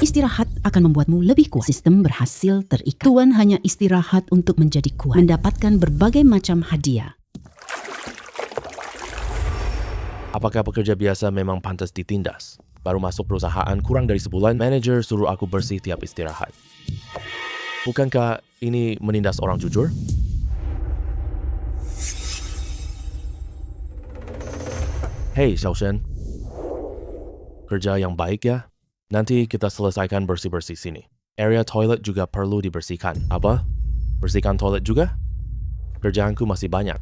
Istirahat akan membuatmu lebih kuat. Sistem berhasil terikat. Tuan hanya istirahat untuk menjadi kuat, mendapatkan berbagai macam hadiah. Apakah pekerja biasa memang pantas ditindas? Baru masuk perusahaan kurang dari sebulan, manajer suruh aku bersih tiap istirahat. Bukankah ini menindas orang jujur? Hei, Xiaoshen. Kerja yang baik ya. Nanti kita selesaikan bersih-bersih sini. Area toilet juga perlu dibersihkan. Apa? Bersihkan toilet juga? Kerjaanku masih banyak.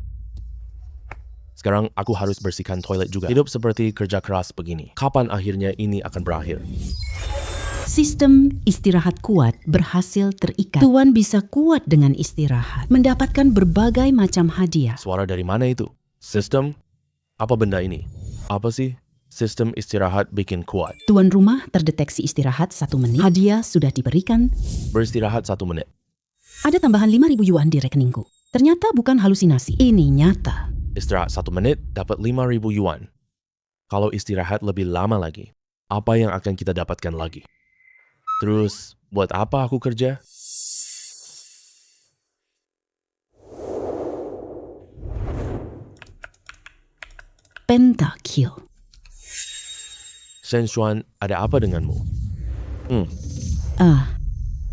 Sekarang aku harus bersihkan toilet juga. Hidup seperti kerja keras begini. Kapan akhirnya ini akan berakhir? Sistem istirahat kuat berhasil terikat. Tuan bisa kuat dengan istirahat, mendapatkan berbagai macam hadiah. Suara dari mana itu? Sistem? Apa benda ini? Apa sih? Sistem istirahat bikin kuat. Tuan rumah terdeteksi istirahat 1 menit. Hadiah sudah diberikan. Beristirahat 1 menit. Ada tambahan 5.000 yuan di rekeningku. Ternyata bukan halusinasi. Ini nyata. Istirahat 1 menit dapat 5.000 yuan. Kalau istirahat lebih lama lagi, apa yang akan kita dapatkan lagi? Terus, buat apa aku kerja? Pentakill. Shen Xuan, ada apa denganmu?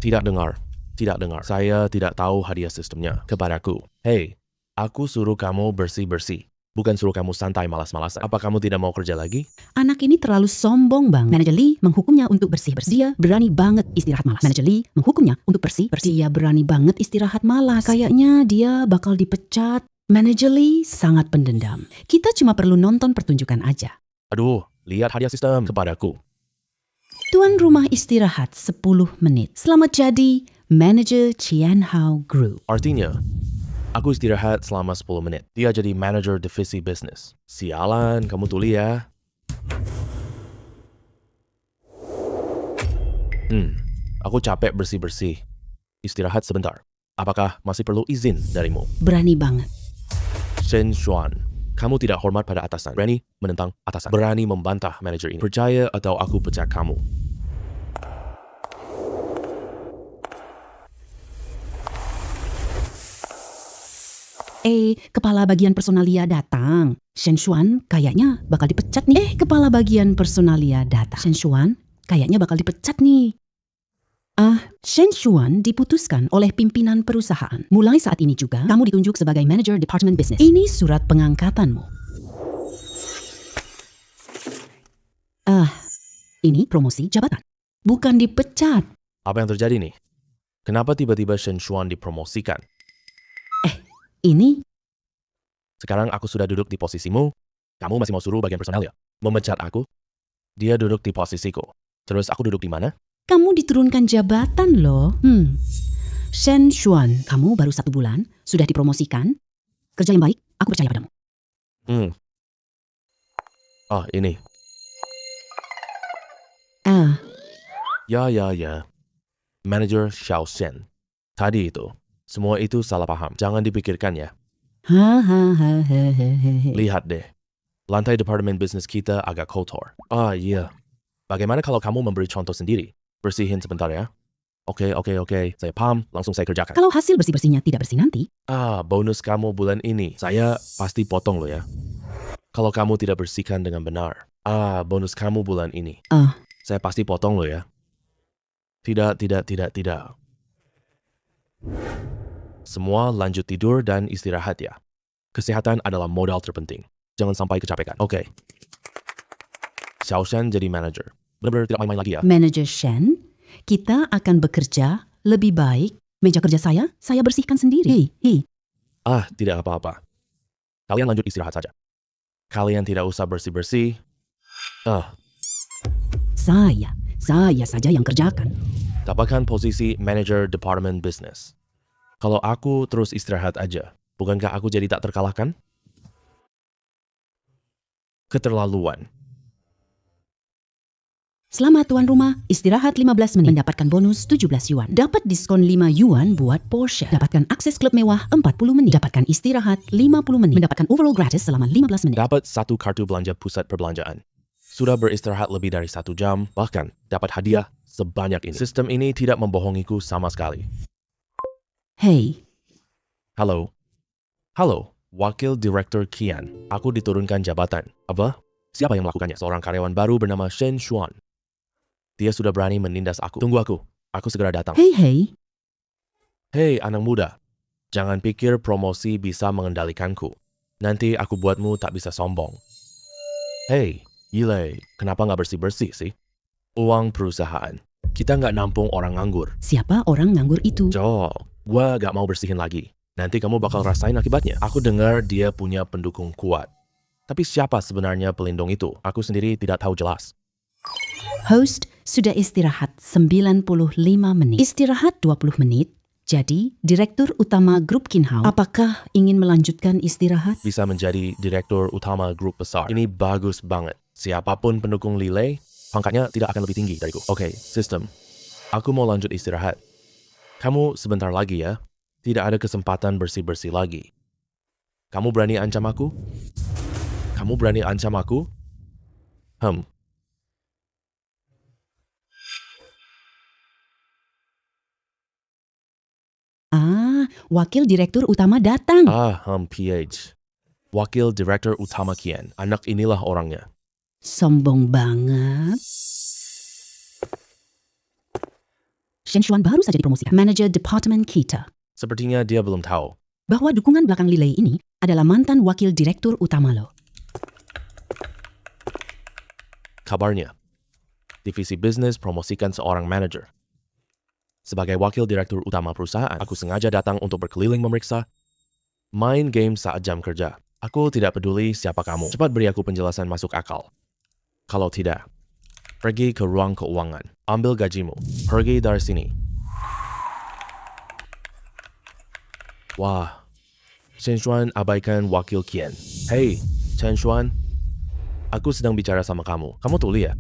Tidak dengar. Tidak dengar. Saya tidak tahu hadiah sistemnya kepadaku. Hei, aku suruh kamu bersih-bersih. Bukan suruh kamu santai malas-malasan. Apa kamu tidak mau kerja lagi? Anak ini terlalu sombong bang. Manajer Lee menghukumnya untuk bersih-bersih. Dia berani banget istirahat malas. Manajer Lee menghukumnya untuk bersih-bersih. Dia berani banget istirahat malas. Kayaknya dia bakal dipecat. Manajer Lee sangat pendendam. Kita cuma perlu nonton pertunjukan aja. Aduh, lihat hadiah sistem kepadaku. Tuan rumah istirahat 10 menit. Selamat jadi manajer Qianhao Group. Artinya, aku istirahat selama 10 menit. Dia jadi manager divisi bisnis. Sialan, kamu tuli ya. Aku capek bersih-bersih. Istirahat sebentar. Apakah masih perlu izin darimu? Berani banget. Shen Xuan, kamu tidak hormat pada atasan. Berani menentang atasan. Berani membantah manajer ini. Percaya atau aku pecat kamu. Kepala bagian personalia datang. Shen Xuan kayaknya bakal dipecat nih. Kepala bagian personalia datang. Shen Xuan kayaknya bakal dipecat nih. Shen Xuan diputuskan oleh pimpinan perusahaan. Mulai saat ini juga, kamu ditunjuk sebagai manager department business. Ini surat pengangkatanmu. Ini promosi jabatan. Bukan dipecat. Apa yang terjadi nih? Kenapa tiba-tiba Shen Xuan dipromosikan? Ini Sekarang aku sudah duduk di posisimu. Kamu masih mau suruh bagian personal ya? Memecat aku? Dia duduk di posisiku. Terus aku duduk di mana? kamu diturunkan jabatan loh. Shen Xuan, kamu baru 1 bulan, sudah dipromosikan. Kerja yang baik, aku percaya padamu. Ini. Ya. Manager Xiao Shen. Tadi itu. Semua itu salah paham. Jangan dipikirkan ya. Lihat deh. Lantai departemen bisnis kita agak kotor. Iya. Bagaimana kalau kamu memberi contoh sendiri? Bersihin sebentar ya. Oke. Saya paham. Langsung saya kerjakan. Kalau hasil bersih-bersihnya tidak bersih nanti. Bonus kamu bulan ini. Saya pasti potong lo ya. Kalau kamu tidak bersihkan dengan benar. Bonus kamu bulan ini. Saya pasti potong lo ya. Tidak. Semua lanjut tidur dan istirahat ya. Kesehatan adalah modal terpenting. Jangan sampai kecapekan. Oke. Xiao Shen jadi manager. Benar-benar tidak main-main lagi ya. Manager Shen, kita akan bekerja lebih baik. Meja kerja saya bersihkan sendiri. Tidak apa-apa. Kalian lanjut istirahat saja. Kalian tidak usah bersih-bersih. Saya saja yang kerjakan. Dapatkan posisi manager department business. Kalau aku terus istirahat aja, bukankah aku jadi tak terkalahkan? Keterlaluan. Selamat tuan rumah, istirahat 15 menit, mendapatkan bonus 17 yuan. Dapat diskon 5 yuan buat Porsche. Dapatkan akses klub mewah 40 menit. Dapatkan istirahat 50 menit. Mendapatkan overall gratis selama 15 menit. Dapat 1 kartu belanja pusat perbelanjaan. sudah beristirahat lebih dari 1 jam, bahkan dapat hadiah sebanyak ini. Sistem ini tidak membohongiku sama sekali. Hei, Halo. Halo, Wakil Direktur Kian. Aku diturunkan jabatan. Apa? Siapa yang melakukannya? Seorang karyawan baru bernama Shen Xuan. Dia sudah berani menindas aku. Tunggu aku. Aku segera datang. hei. Hei, anak muda. Jangan pikir promosi bisa mengendalikanku. Nanti aku buatmu tak bisa sombong. Hei, Yilei, kenapa nggak bersih-bersih sih? Uang perusahaan. Kita nggak nampung orang nganggur. Siapa orang nganggur itu? Jol, gua gak mau bersihin lagi. Nanti kamu bakal rasain akibatnya. Aku dengar dia punya pendukung kuat. Tapi siapa sebenarnya pelindung itu? Aku sendiri tidak tahu jelas. Host sudah istirahat 95 menit. Istirahat 20 menit. Jadi, Direktur Utama Grup Kinhao, apakah ingin melanjutkan istirahat? Bisa menjadi direktur utama grup besar. Ini bagus banget. Siapapun pendukung Lilei, pangkatnya tidak akan lebih tinggi dariku. Oke, sistem. Aku mau lanjut istirahat. Kamu sebentar lagi ya. Tidak ada kesempatan bersih-bersih lagi. Kamu berani ancam aku? Kamu berani ancam aku? Wakil Direktur Utama datang. PH. Wakil Direktur Utama Kian. Anak inilah orangnya. Sombong banget. Shen Xuan baru saja dipromosikan Manager Departemen kita. Sepertinya dia belum tahu. Bahwa dukungan belakang Lilei ini adalah mantan Wakil Direktur Utama lo. Kabarnya, divisi bisnis promosikan seorang manajer. Sebagai wakil direktur utama perusahaan, aku sengaja datang untuk berkeliling memeriksa, main game saat jam kerja. Aku tidak peduli siapa kamu. Cepat beri aku penjelasan masuk akal. Kalau tidak, pergi ke ruang keuangan. Ambil gajimu. Pergi dari sini. Wah, Chen Xuan abaikan wakil Kian. Hei, Chen Xuan. Aku sedang bicara sama kamu. Kamu tuli ya?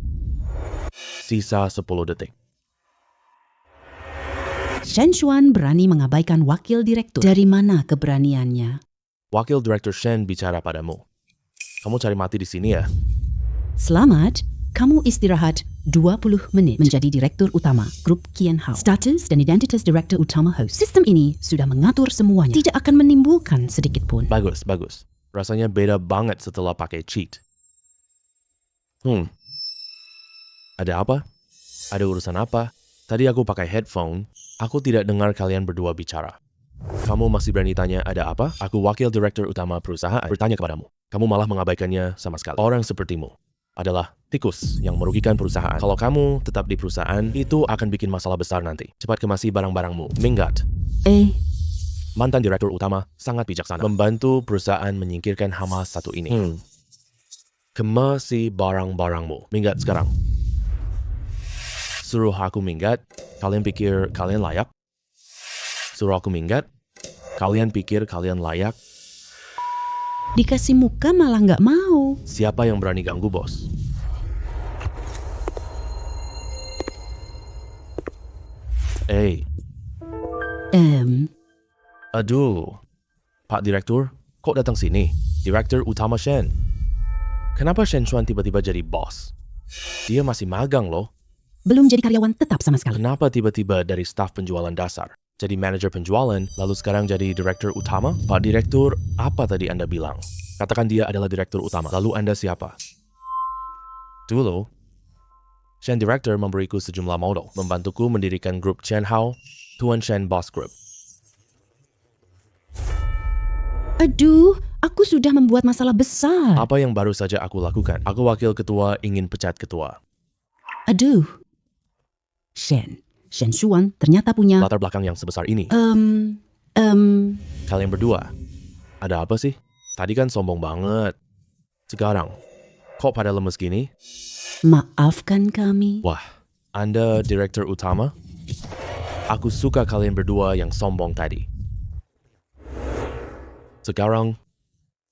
Sisa 10 detik. Shen Xuan berani mengabaikan wakil direktur. Dari mana keberaniannya? Wakil Direktur Shen bicara padamu. Kamu cari mati di sini ya? Selamat, kamu istirahat 20 menit menjadi Direktur Utama Grup Kianhao. Status dan identitas Direktur Utama host. Sistem ini sudah mengatur semuanya. Tidak akan menimbulkan sedikit pun. Bagus, bagus. Rasanya beda banget setelah pakai cheat. Ada apa? Ada urusan apa? Tadi aku pakai headphone, aku tidak dengar kalian berdua bicara. Kamu masih berani tanya ada apa? Aku wakil direktur utama perusahaan bertanya kepadamu. Kamu malah mengabaikannya sama sekali. Orang sepertimu adalah tikus yang merugikan perusahaan. Kalau kamu tetap di perusahaan, itu akan bikin masalah besar nanti. Cepat kemasi barang-barangmu. Minggat. Mantan direktur utama sangat bijaksana. Membantu perusahaan menyingkirkan hama satu ini. Kemasi barang-barangmu. Minggat sekarang. Suruh aku minggat, kalian pikir kalian layak? Suruh aku minggat, kalian pikir kalian layak? Dikasih muka malah nggak mau. Siapa yang berani ganggu bos? Aduh, Pak Direktur, kok datang sini? Direktur Utama Shen. Kenapa Shen Xuan tiba-tiba jadi bos? Dia masih magang loh. Belum jadi karyawan tetap sama sekali. Kenapa tiba-tiba dari staf penjualan dasar? Jadi manajer penjualan, lalu sekarang jadi direktur utama? Pak Direktur, apa tadi Anda bilang? Katakan dia adalah direktur utama. Lalu Anda siapa? Dulu, Shen Director memberiku sejumlah modal, membantuku mendirikan grup Chen Hao, Tuan Shen Boss Group. Aduh, aku sudah membuat masalah besar. Apa yang baru saja aku lakukan? Aku wakil ketua ingin pecat ketua. Aduh. Shen Xuan ternyata punya Latar belakang yang sebesar ini. Kalian berdua, ada apa sih? Tadi kan sombong banget. Sekarang, kok pada lemes gini? Maafkan kami. Wah, Anda direktur utama? Aku suka kalian berdua yang sombong tadi. Sekarang,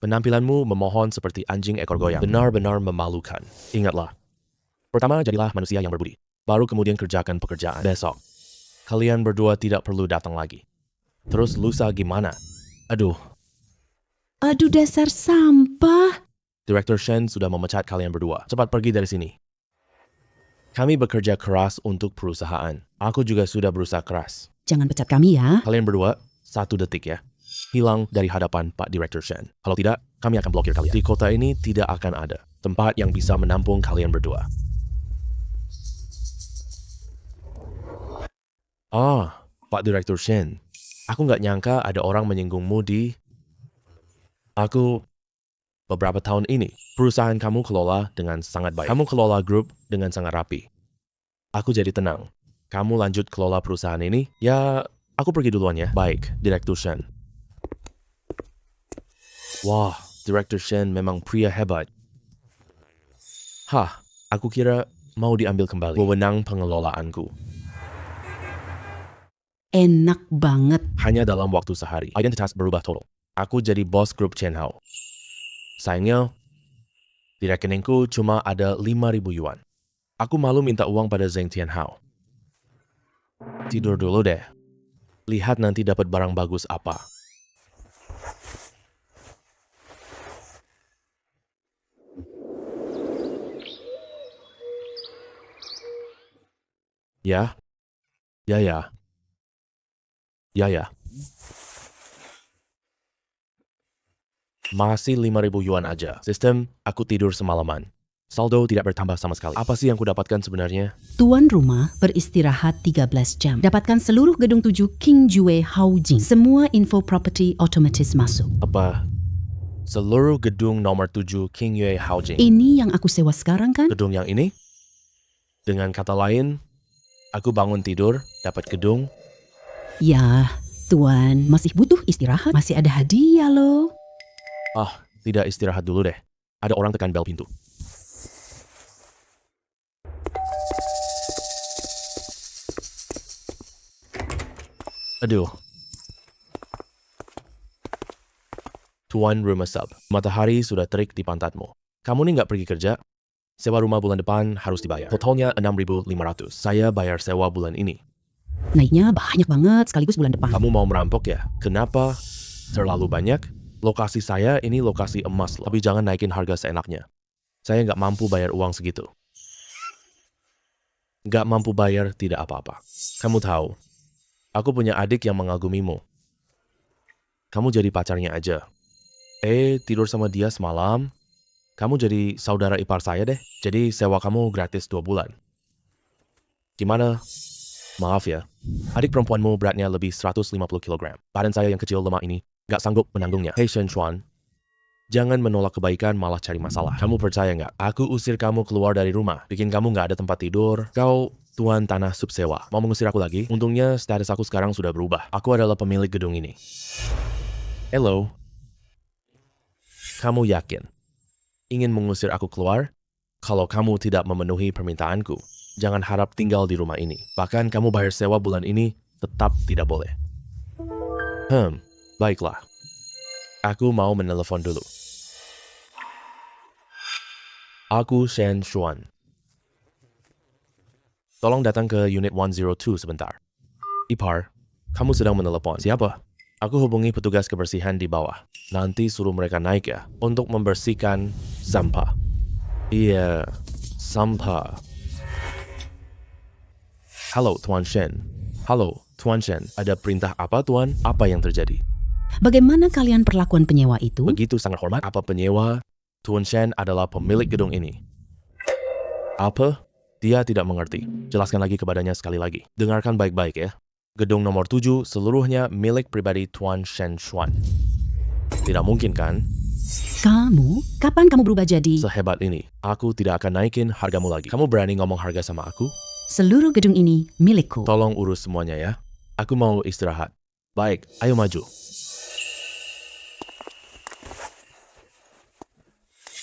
penampilanmu memohon seperti anjing ekor goyang. Benar-benar memalukan. Ingatlah, pertama jadilah manusia yang berbudi. Baru kemudian kerjakan pekerjaan. Besok, kalian berdua tidak perlu datang lagi. Terus lusa gimana? Aduh, Aduh, dasar sampah. Direktur Shen sudah memecat kalian berdua. Cepat pergi dari sini. Kami bekerja keras untuk perusahaan. Aku juga sudah berusaha keras. Jangan pecat kami ya. Kalian berdua, 1 detik ya. Hilang dari hadapan Pak Direktur Shen. Kalau tidak, kami akan blokir kalian. Di kota ini tidak akan ada tempat yang bisa menampung kalian berdua. Pak Direktur Shen. Aku nggak nyangka ada orang menyinggungmu di... Aku... Beberapa tahun ini, perusahaan kamu kelola dengan sangat baik. Kamu kelola grup dengan sangat rapi. Aku jadi tenang. Kamu lanjut kelola perusahaan ini? Ya, aku pergi duluan ya. Baik, Direktur Shen. Wah, Direktur Shen memang pria hebat. Aku kira mau diambil kembali wewenang pengelolaanku. Enak banget. Hanya dalam waktu sehari, identitas berubah total. Aku jadi bos grup Chen Hao. Sayangnya, di rekeningku cuma ada 5.000 yuan. Aku malu minta uang pada Zheng Tianhao. Tidur dulu deh. Lihat nanti dapat barang bagus apa. Ya. Masih 5.000 yuan aja. Sistem, aku tidur semalaman. Saldo tidak bertambah sama sekali. Apa sih yang kudapatkan sebenarnya? Tuan rumah beristirahat 13 jam. Dapatkan seluruh gedung 7 King Jue Housing. Semua info property otomatis masuk. Apa? Seluruh gedung nomor 7 King Yue Housing. Ini yang aku sewa sekarang kan? Gedung yang ini? Dengan kata lain, aku bangun tidur, dapat gedung. Ya, Tuan masih butuh istirahat. Masih ada hadiah loh. Tidak istirahat dulu deh. Ada orang tekan bel pintu. Aduh. Tuan rumah sub, matahari sudah terik di pantatmu. Kamu nih nggak pergi kerja? Sewa rumah bulan depan harus dibayar. Totalnya 6.500. Saya bayar sewa bulan ini. Naiknya banyak banget sekaligus bulan depan. Kamu mau merampok ya? Kenapa? Terlalu banyak? Lokasi saya ini lokasi emas loh. Tapi jangan naikin harga seenaknya. Saya nggak mampu bayar uang segitu. Nggak mampu bayar tidak apa-apa. Kamu tahu, aku punya adik yang mengagumimu. Kamu jadi pacarnya aja. Tidur sama dia semalam. Kamu jadi saudara ipar saya deh. Jadi sewa kamu gratis 2 bulan. Gimana? Maaf ya. Adik perempuanmu beratnya lebih 150 kg. Badan saya yang kecil lemah ini gak sanggup menanggungnya. Hei Shen Xuan, jangan menolak kebaikan malah cari masalah. Kamu percaya nggak? Aku usir kamu keluar dari rumah, bikin kamu nggak ada tempat tidur. Kau tuan tanah subsewa. Mau mengusir aku lagi? Untungnya status aku sekarang sudah berubah. Aku adalah pemilik gedung ini. Hello. Kamu yakin ingin mengusir aku keluar? Kalau kamu tidak memenuhi permintaanku, jangan harap tinggal di rumah ini. Bahkan kamu bayar sewa bulan ini tetap tidak boleh. Baiklah. Aku mau menelepon dulu. Aku Shen Xuan. Tolong datang ke unit 102 sebentar. Ipar, kamu sedang menelepon. Siapa? Aku hubungi petugas kebersihan di bawah. Nanti suruh mereka naik ya, untuk membersihkan sampah. Iya, sampah. Halo, Tuan Shen. Halo, Tuan Shen. Ada perintah apa, Tuan? Apa yang terjadi? Bagaimana kalian perlakuan penyewa itu? Begitu sangat hormat. Apa penyewa? Tuan Shen adalah pemilik gedung ini. Apa? Dia tidak mengerti. Jelaskan lagi kepadanya sekali lagi. Dengarkan baik-baik ya. Gedung nomor 7 seluruhnya milik pribadi Tuan Shen Xuan. Tidak mungkin kan? Kamu? Kapan kamu berubah jadi? Sehebat ini, aku tidak akan naikin hargamu lagi. Kamu berani ngomong harga sama aku? Seluruh gedung ini milikku. Tolong urus semuanya ya. Aku mau istirahat. Baik, ayo maju.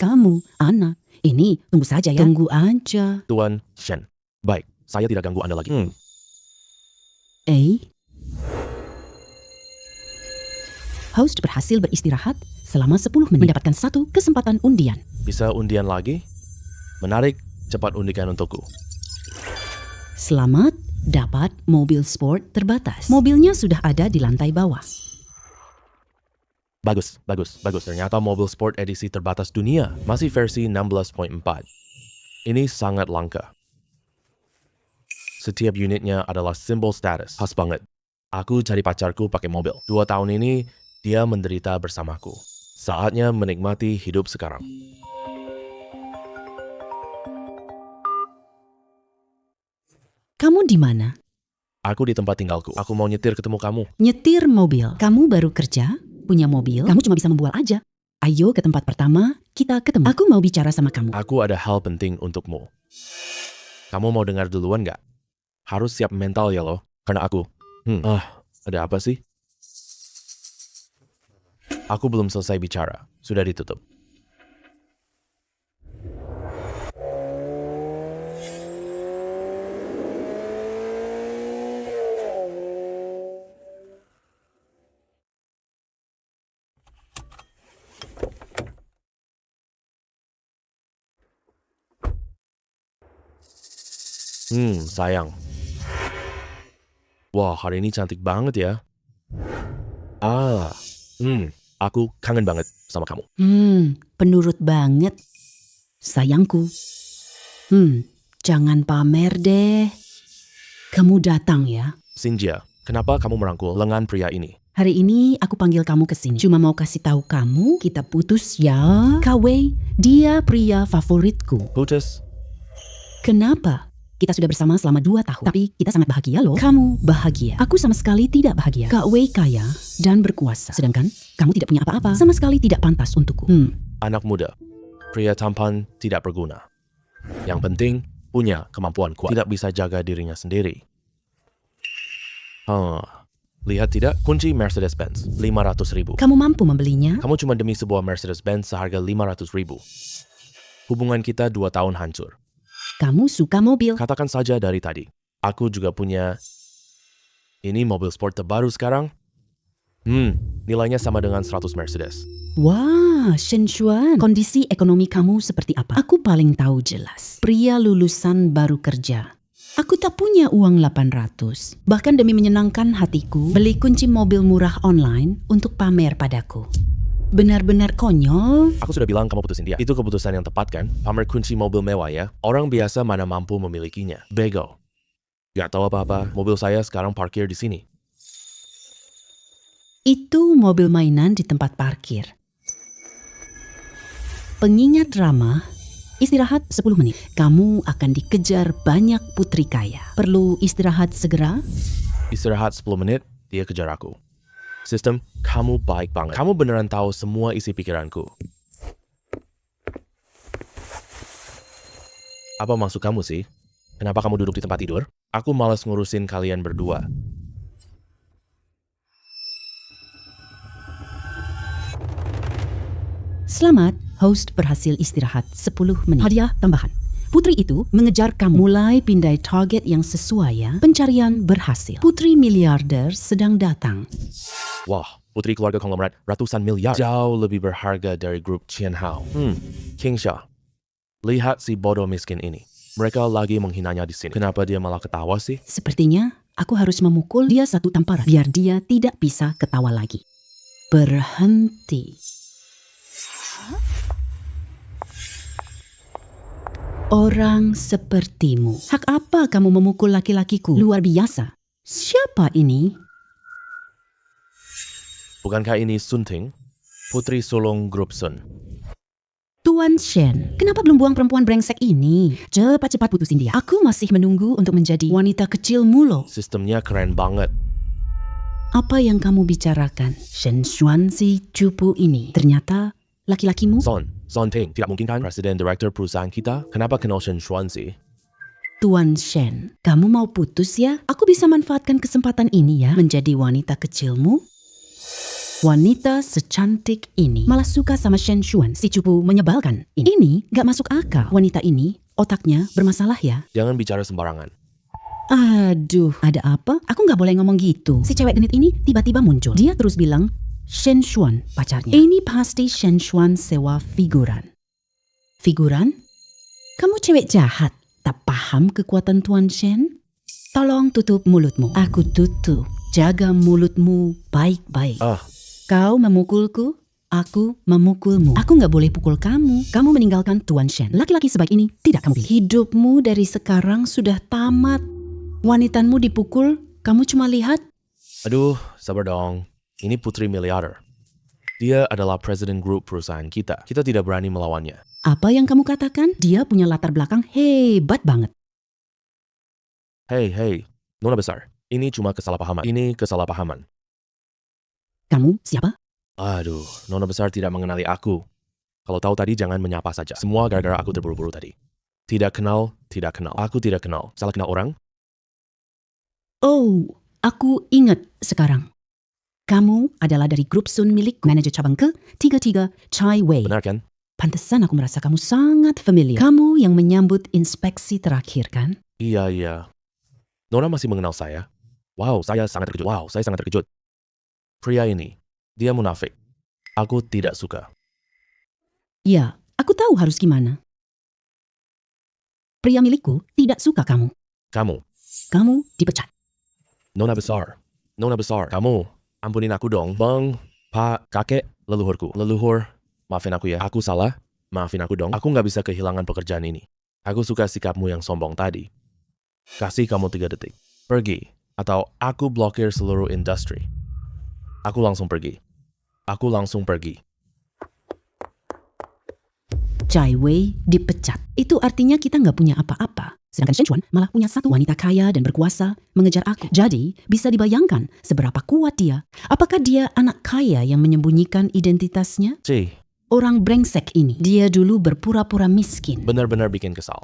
Kamu, anak, ini tunggu saja ya. Tunggu aja. Tuan Shen. Baik, saya tidak ganggu Anda lagi. Host berhasil beristirahat selama 10 menit. Mendapatkan 1 kesempatan undian. Bisa undian lagi? Menarik, cepat undikan untukku. Selamat dapat mobil sport terbatas. Mobilnya sudah ada di lantai bawah. Bagus. Ternyata mobil sport edisi terbatas dunia. Masih versi 16.4. Ini sangat langka. Setiap unitnya adalah simbol status. Khas banget. Aku cari pacarku pakai mobil. 2 tahun ini, dia menderita bersamaku. Saatnya menikmati hidup sekarang. Kamu di mana? Aku di tempat tinggalku. Aku mau nyetir ketemu kamu. Nyetir mobil. Kamu baru kerja, punya mobil, kamu cuma bisa membual aja. Ayo ke tempat pertama, kita ketemu. Aku mau bicara sama kamu. Aku ada hal penting untukmu. Kamu mau dengar duluan nggak? Harus siap mental ya loh. Karena aku... ada apa sih? Aku belum selesai bicara. Sudah ditutup. Sayang. Wah, hari ini cantik banget ya. Aku kangen banget sama kamu. Penurut banget. Sayangku. Jangan pamer deh. Kamu datang ya. Cynthia, kenapa kamu merangkul lengan pria ini? Hari ini aku panggil kamu ke sini. Cuma mau kasih tahu kamu, kita putus ya. Kawei, dia pria favoritku. Putus? Kenapa? Kita sudah bersama selama 2 tahun. Tapi kita sangat bahagia loh. Kamu bahagia. Aku sama sekali tidak bahagia. Kak Wei kaya dan berkuasa. Sedangkan kamu tidak punya apa-apa. Sama sekali tidak pantas untukku. Anak muda. Pria tampan tidak berguna. Yang penting punya kemampuan kuat. Tidak bisa jaga dirinya sendiri. Lihat tidak? Kunci Mercedes-Benz. 500.000. Kamu mampu membelinya? Kamu cuma demi sebuah Mercedes-Benz seharga 500.000. Hubungan kita 2 tahun hancur. Kamu suka mobil? Katakan saja dari tadi. Aku juga punya... Ini mobil sport terbaru sekarang. Nilainya sama dengan 100 Mercedes. Wah, Shen Xuan. Kondisi ekonomi kamu seperti apa? Aku paling tahu jelas. Pria lulusan baru kerja. Aku tak punya uang 800. Bahkan demi menyenangkan hatiku, beli kunci mobil murah online untuk pamer padaku. Benar-benar konyol. Aku sudah bilang kamu putusin dia. Itu keputusan yang tepat kan? Pamer kunci mobil mewah ya. Orang biasa mana mampu memilikinya. Bego. Gak tahu apa-apa. Mobil saya sekarang parkir di sini. Itu mobil mainan di tempat parkir. Pengingat drama, istirahat 10 menit. Kamu akan dikejar banyak putri kaya. Perlu istirahat segera? Istirahat 10 menit, dia kejar aku. Sistem, kamu baik banget. Kamu beneran tahu semua isi pikiranku. Apa maksud kamu sih? Kenapa kamu duduk di tempat tidur? Aku malas ngurusin kalian berdua. Selamat, host berhasil istirahat 10 menit. Hadiah tambahan. Putri itu mengejar kamu. Mulai pindai target yang sesuai ya. Pencarian berhasil. Putri miliarder sedang datang. Wah, putri keluarga konglomerat ratusan miliar. Jauh lebih berharga dari grup Qian Hao. King Xia. Lihat si bodoh miskin ini. Mereka lagi menghinanya di sini. Kenapa dia malah ketawa sih? Sepertinya aku harus memukul dia 1 tamparan. Biar dia tidak bisa ketawa lagi. Berhenti. Orang sepertimu. Hak apa kamu memukul laki-lakiku? Luar biasa. Siapa ini? Bukankah ini Sun Ting? Putri sulung grup Sun. Tuan Shen, kenapa belum buang perempuan brengsek ini? Cepat-cepat putusin dia. Aku masih menunggu untuk menjadi wanita kecilmu loh. Sistemnya keren banget. Apa yang kamu bicarakan? Shen Xuan si cupu ini. Ternyata laki-lakimu? Son Ting, tidak mungkin kan presiden direktur perusahaan kita? Kenapa kenal Shen Xuan sih? Tuan Shen, kamu mau putus ya? Aku bisa manfaatkan kesempatan ini ya, menjadi wanita kecilmu. Wanita secantik ini malah suka sama Shen Xuan, si cupu menyebalkan. Ini gak masuk akal. Wanita ini otaknya bermasalah ya. Jangan bicara sembarangan. Aduh, ada apa? Aku gak boleh ngomong gitu. Si cewek genit ini tiba-tiba muncul. Dia terus bilang, Shen Xuan pacarnya. Ini pasti Shen Xuan sewa figuran. Figuran? Kamu cewek jahat. Tak paham kekuatan Tuan Shen? Tolong tutup mulutmu. Aku tutup. Jaga mulutmu baik-baik. Kau memukulku, aku memukulmu. Aku nggak boleh pukul kamu. Kamu meninggalkan Tuan Shen. Laki-laki sebaik ini tidak kamu pilih. Hidupmu dari sekarang sudah tamat. Wanitanmu dipukul, kamu cuma lihat. Aduh, sabar dong. Ini putri miliarder. Dia adalah presiden grup perusahaan kita. Kita tidak berani melawannya. Apa yang kamu katakan? Dia punya latar belakang hebat banget. Hei, Nona besar. Ini cuma kesalahpahaman. Ini kesalahpahaman. Kamu siapa? Aduh, Nona besar tidak mengenali aku. Kalau tahu tadi jangan menyapa saja. Semua gara-gara aku terburu-buru tadi. Tidak kenal. Aku tidak kenal. Salah kenal orang? Oh, aku ingat sekarang. Kamu adalah dari grup Sun milik manajer cabang ke-33 Chai Wei. Benar kan? Pantesan aku merasa kamu sangat familiar. Kamu yang menyambut inspeksi terakhir kan? Iya. Nona masih mengenal saya. Wow, saya sangat terkejut. Pria ini, dia munafik. Aku tidak suka. Ya, aku tahu harus gimana. Pria milikku tidak suka kamu. Kamu dipecat. Nona besar. Kamu, ampunin aku dong. Bang, Pak, kakek, leluhurku. Leluhur, maafin aku ya. Aku salah, maafin aku dong. Aku nggak bisa kehilangan pekerjaan ini. Aku suka sikapmu yang sombong tadi. Kasih kamu 3 detik. Pergi, atau aku blokir seluruh industri. Aku langsung pergi. Chai Wei dipecat. Itu artinya kita nggak punya apa-apa. Sedangkan Shen Chuan malah punya satu wanita kaya dan berkuasa mengejar aku. Jadi, bisa dibayangkan seberapa kuat dia. Apakah dia anak kaya yang menyembunyikan identitasnya? Cih, Orang brengsek ini, dia dulu berpura-pura miskin. benar-benar bikin kesal.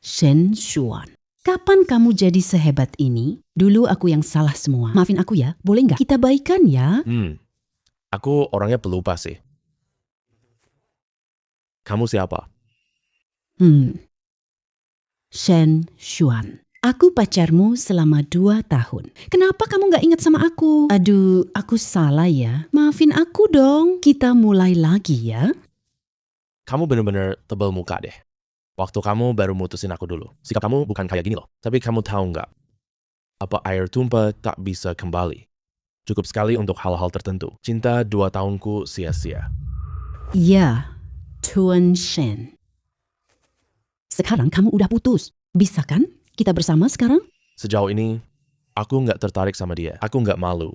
Shen Chuan, kapan kamu jadi sehebat ini? Dulu aku yang salah semua. Maafin aku ya, boleh nggak? Kita baikan ya. Aku orangnya pelupa sih. Kamu siapa? Shen Chuan. Aku pacarmu selama 2 tahun. Kenapa kamu gak ingat sama aku? Aduh, aku salah ya. Maafin aku dong. Kita mulai lagi ya. Kamu benar-benar tebal muka deh. Waktu kamu baru mutusin aku dulu. Sikap kamu bukan kayak gini loh. Tapi kamu tahu nggak? Apa air tumpah tak bisa kembali? Cukup sekali untuk hal-hal tertentu. Cinta 2 tahunku sia-sia. Ya, Tuan Shen. Sekarang kamu udah putus. Bisa kan? Kita bersama sekarang? Sejauh ini, aku nggak tertarik sama dia. Aku nggak malu.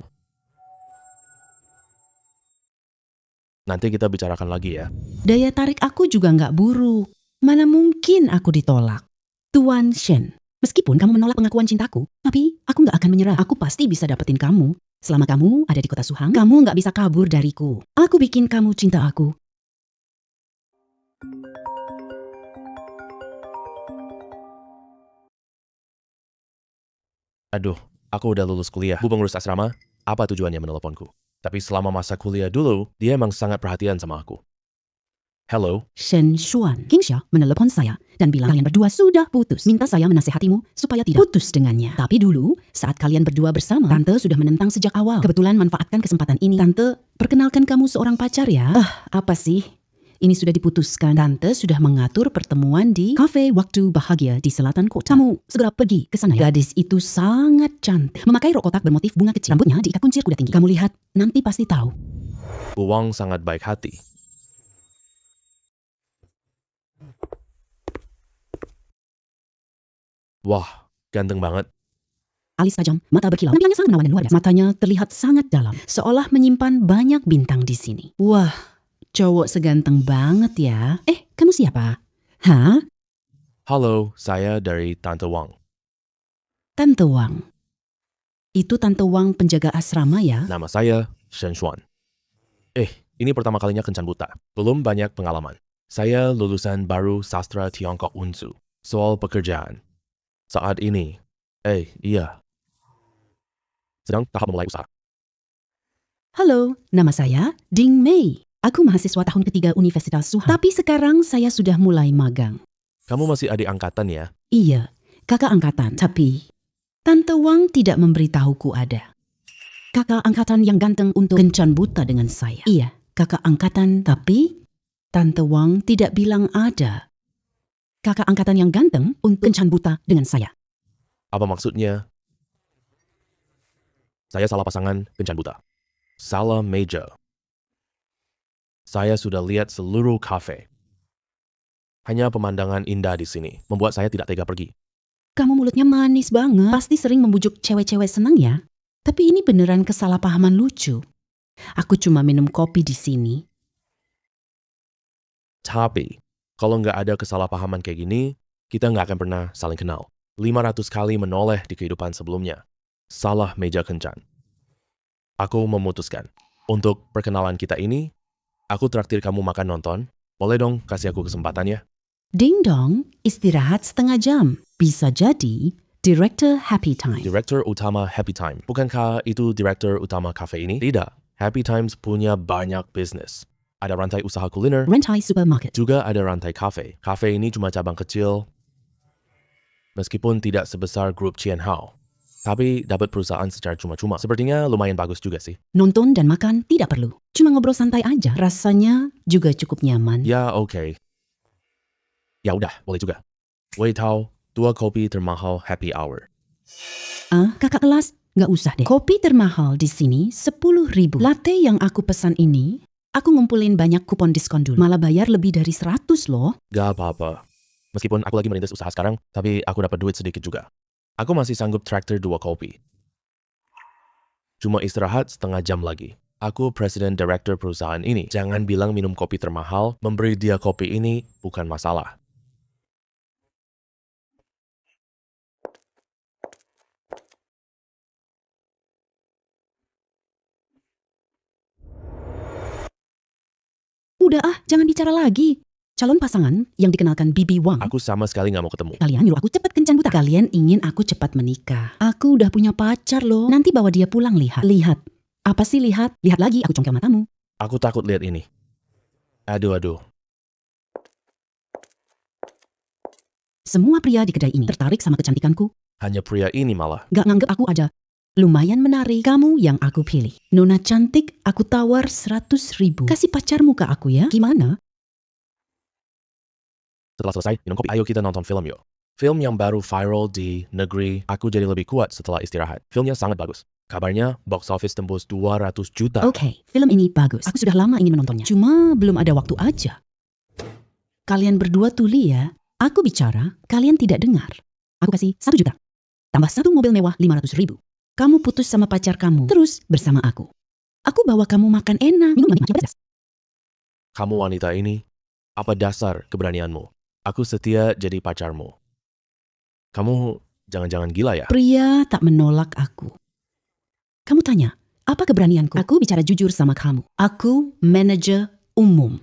Nanti kita bicarakan lagi ya. Daya tarik aku juga gak buruk. Mana mungkin aku ditolak? Tuan Shen, meskipun kamu menolak pengakuan cintaku, tapi aku gak akan menyerah. Aku pasti bisa dapetin kamu. Selama kamu ada di kota Suhang, kamu gak bisa kabur dariku. Aku bikin kamu cinta aku. Aduh, aku udah lulus kuliah. Bu pengurus asrama, apa tujuannya meneleponku? Tapi selama masa kuliah dulu, dia emang sangat perhatian sama aku. Hello, Shen Chuan, King Xia menelepon saya dan bilang kalian berdua sudah putus. Minta saya menasehatimu supaya tidak putus dengannya. Tapi dulu, saat kalian berdua bersama, Tante sudah menentang sejak awal. Kebetulan manfaatkan kesempatan ini. Tante, perkenalkan kamu seorang pacar ya. Apa sih? Ini sudah diputuskan. Tante sudah mengatur pertemuan di kafe waktu bahagia di selatan kota. Kamu segera pergi ke sana ya. Gadis itu sangat cantik. Memakai rok kotak bermotif bunga kecil. Rambutnya diikat kuncir kuda tinggi. Kamu lihat, nanti pasti tahu. Bu Wang sangat baik hati. Wah, ganteng banget. Alis tajam, mata berkilau, penampilannya sangat menawan dan luar biasa. Matanya terlihat sangat dalam, seolah menyimpan banyak bintang di sini. Wah, cowok seganteng banget ya. Kamu siapa? Hah? Halo, saya dari Tante Wang. Tante Wang. Itu Tante Wang penjaga asrama ya? Nama saya Shen Chuan. Ini pertama kalinya kencan buta. Belum banyak pengalaman. Saya lulusan baru sastra Tiongkok Unsu. Soal pekerjaan. Saat ini, iya. Sedang tahap memulai usaha. Halo, nama saya Ding Mei. Aku mahasiswa tahun ketiga Universitas Suhang. Tapi sekarang saya sudah mulai magang. Kamu masih adik angkatan ya? Iya, kakak angkatan. Tapi Tante Wang tidak memberitahuku ada kakak angkatan yang ganteng untuk kencan buta dengan saya. Iya, kakak angkatan, tapi Tante Wang tidak bilang ada kakak angkatan yang ganteng untuk kencan buta dengan saya. Apa maksudnya? Saya salah pasangan kencan buta. Salah meja. Saya sudah lihat seluruh kafe. Hanya pemandangan indah di sini membuat saya tidak tega pergi. Kamu mulutnya manis banget. Pasti sering membujuk cewek-cewek senang ya. Tapi ini beneran kesalahpahaman lucu. Aku cuma minum kopi di sini. Tapi, kalau nggak ada kesalahpahaman kayak gini, kita nggak akan pernah saling kenal. 500 kali menoleh di kehidupan sebelumnya. Salah meja kencan. Aku memutuskan, untuk perkenalan kita ini, aku traktir kamu makan nonton. Boleh dong kasih aku kesempatan ya? Ding dong, istirahat setengah jam. Bisa jadi Director Happy Time. Direktur utama Happy Time. Bukankah itu direktur utama kafe ini? Tidak. Happy Times punya banyak bisnis. Ada rantai usaha kuliner, Rentai Supermarket. juga ada rantai kafe. Kafe ini cuma cabang kecil, meskipun tidak sebesar grup Chien Hao. Tapi dapat perusahaan secara cuma-cuma. Sepertinya lumayan bagus juga sih. Nonton dan makan tidak perlu. Cuma ngobrol santai aja. Rasanya juga cukup nyaman. Ya oke. Ya udah, boleh juga. Wei Tao, 2 kopi termahal happy hour. Kakak kelas, nggak usah deh. Kopi termahal di sini 10.000. Latte yang aku pesan ini, aku ngumpulin banyak kupon diskon dulu. Malah bayar lebih dari 100 loh. Gak apa-apa. Meskipun aku lagi merintis usaha sekarang, tapi aku dapat duit sedikit juga. Aku masih sanggup traktir 2 kopi. Cuma istirahat setengah jam lagi. Aku presiden direktur perusahaan ini. Jangan bilang minum kopi termahal, memberi dia kopi ini bukan masalah. Udah jangan bicara lagi. Calon pasangan yang dikenalkan Bibi Wang. Aku sama sekali nggak mau ketemu. Kalian nyuruh aku cepet kencan buta. Kalian ingin aku cepat menikah. Aku udah punya pacar loh. Nanti bawa dia pulang lihat. Lihat. Apa sih lihat? Lihat lagi, aku congkel matamu. Aku takut lihat ini. Aduh. Semua pria di kedai ini tertarik sama kecantikanku. Hanya pria ini malah. Gak nganggep aku ada. Lumayan menarik. Kamu yang aku pilih. Nona cantik, aku tawar 100.000. Kasih pacarmu ke aku ya. Gimana? Setelah selesai minum kopi, ayo kita nonton film yuk. Film yang baru viral di negeri, aku jadi lebih kuat setelah istirahat. Filmnya sangat bagus. Kabarnya box office tembus 200 juta. Oke, film ini bagus. Aku sudah lama ingin menontonnya. Cuma belum ada waktu aja. Kalian berdua tuli ya. Aku bicara, kalian tidak dengar. Aku kasih 1 juta. Tambah 1 mobil mewah 500.000. Kamu putus sama pacar kamu, terus bersama aku. Aku bawa kamu makan enak, minum lagi makin. Kamu wanita ini, apa dasar keberanianmu? Aku setia jadi pacarmu. Kamu jangan-jangan gila ya? Pria tak menolak aku. Kamu tanya, apa keberanianku? Aku bicara jujur sama kamu. Aku manajer umum.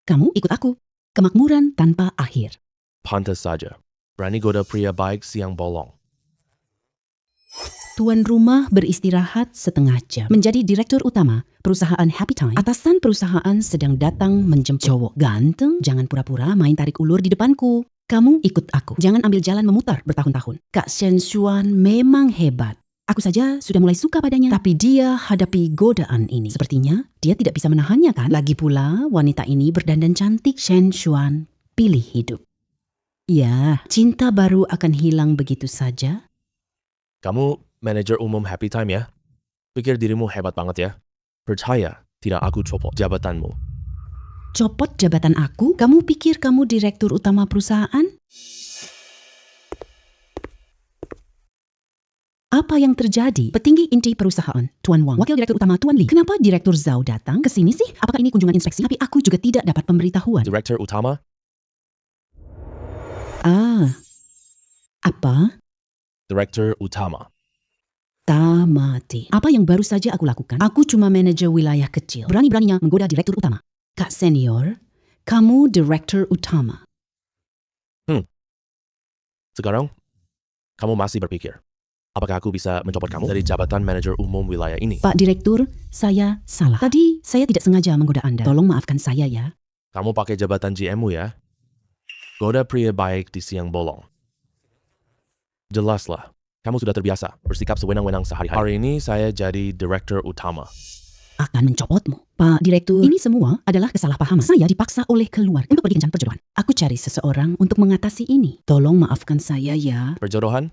Kamu ikut aku. Kemakmuran tanpa akhir. Pantas saja. Berani goda pria baik siang bolong. Tuan rumah beristirahat setengah jam. Menjadi direktur utama perusahaan Happy Time. Atasan perusahaan sedang datang menjemput. Cowok ganteng, jangan pura-pura main tarik ulur di depanku. Kamu ikut aku. Jangan ambil jalan memutar bertahun-tahun. Kak Shen Xuan memang hebat. Aku saja sudah mulai suka padanya. Tapi dia hadapi godaan ini. Sepertinya dia tidak bisa menahannya kan? Lagi pula wanita ini berdandan cantik. Shen Xuan pilih hidup. Ya, cinta baru akan hilang begitu saja. Kamu manajer umum Happy Time ya? Pikir dirimu hebat banget ya? Percaya, tidak aku copot jabatanmu. Copot jabatan aku? Kamu pikir kamu direktur utama perusahaan? Apa yang terjadi? Petinggi inti perusahaan, Tuan Wang, wakil direktur utama Tuan Li. Kenapa direktur Zhao datang ke sini sih? Apakah ini kunjungan inspeksi? Tapi aku juga tidak dapat pemberitahuan. Direktur utama? Apa? Direktur utama. Tamati. Apa yang baru saja aku lakukan? Aku cuma manajer wilayah kecil. Berani-beraninya menggoda direktur utama. Kak senior, kamu direktur utama. Sekarang, kamu masih berpikir, apakah aku bisa mencopot kamu dari jabatan manajer umum wilayah ini? Pak Direktur, saya salah. Tadi saya tidak sengaja menggoda Anda. Tolong maafkan saya ya. Kamu pakai jabatan GM-mu ya? Goda pria baik di siang bolong. Jelaslah, kamu sudah terbiasa bersikap sewenang-wenang sehari-hari. Hari ini saya jadi direktur utama. Akan mencopotmu. Pak Direktur, ini semua adalah kesalahpahaman. Saya dipaksa oleh keluarga untuk pergi kencan perjodohan. Aku cari seseorang untuk mengatasi ini. Tolong maafkan saya ya. Perjodohan?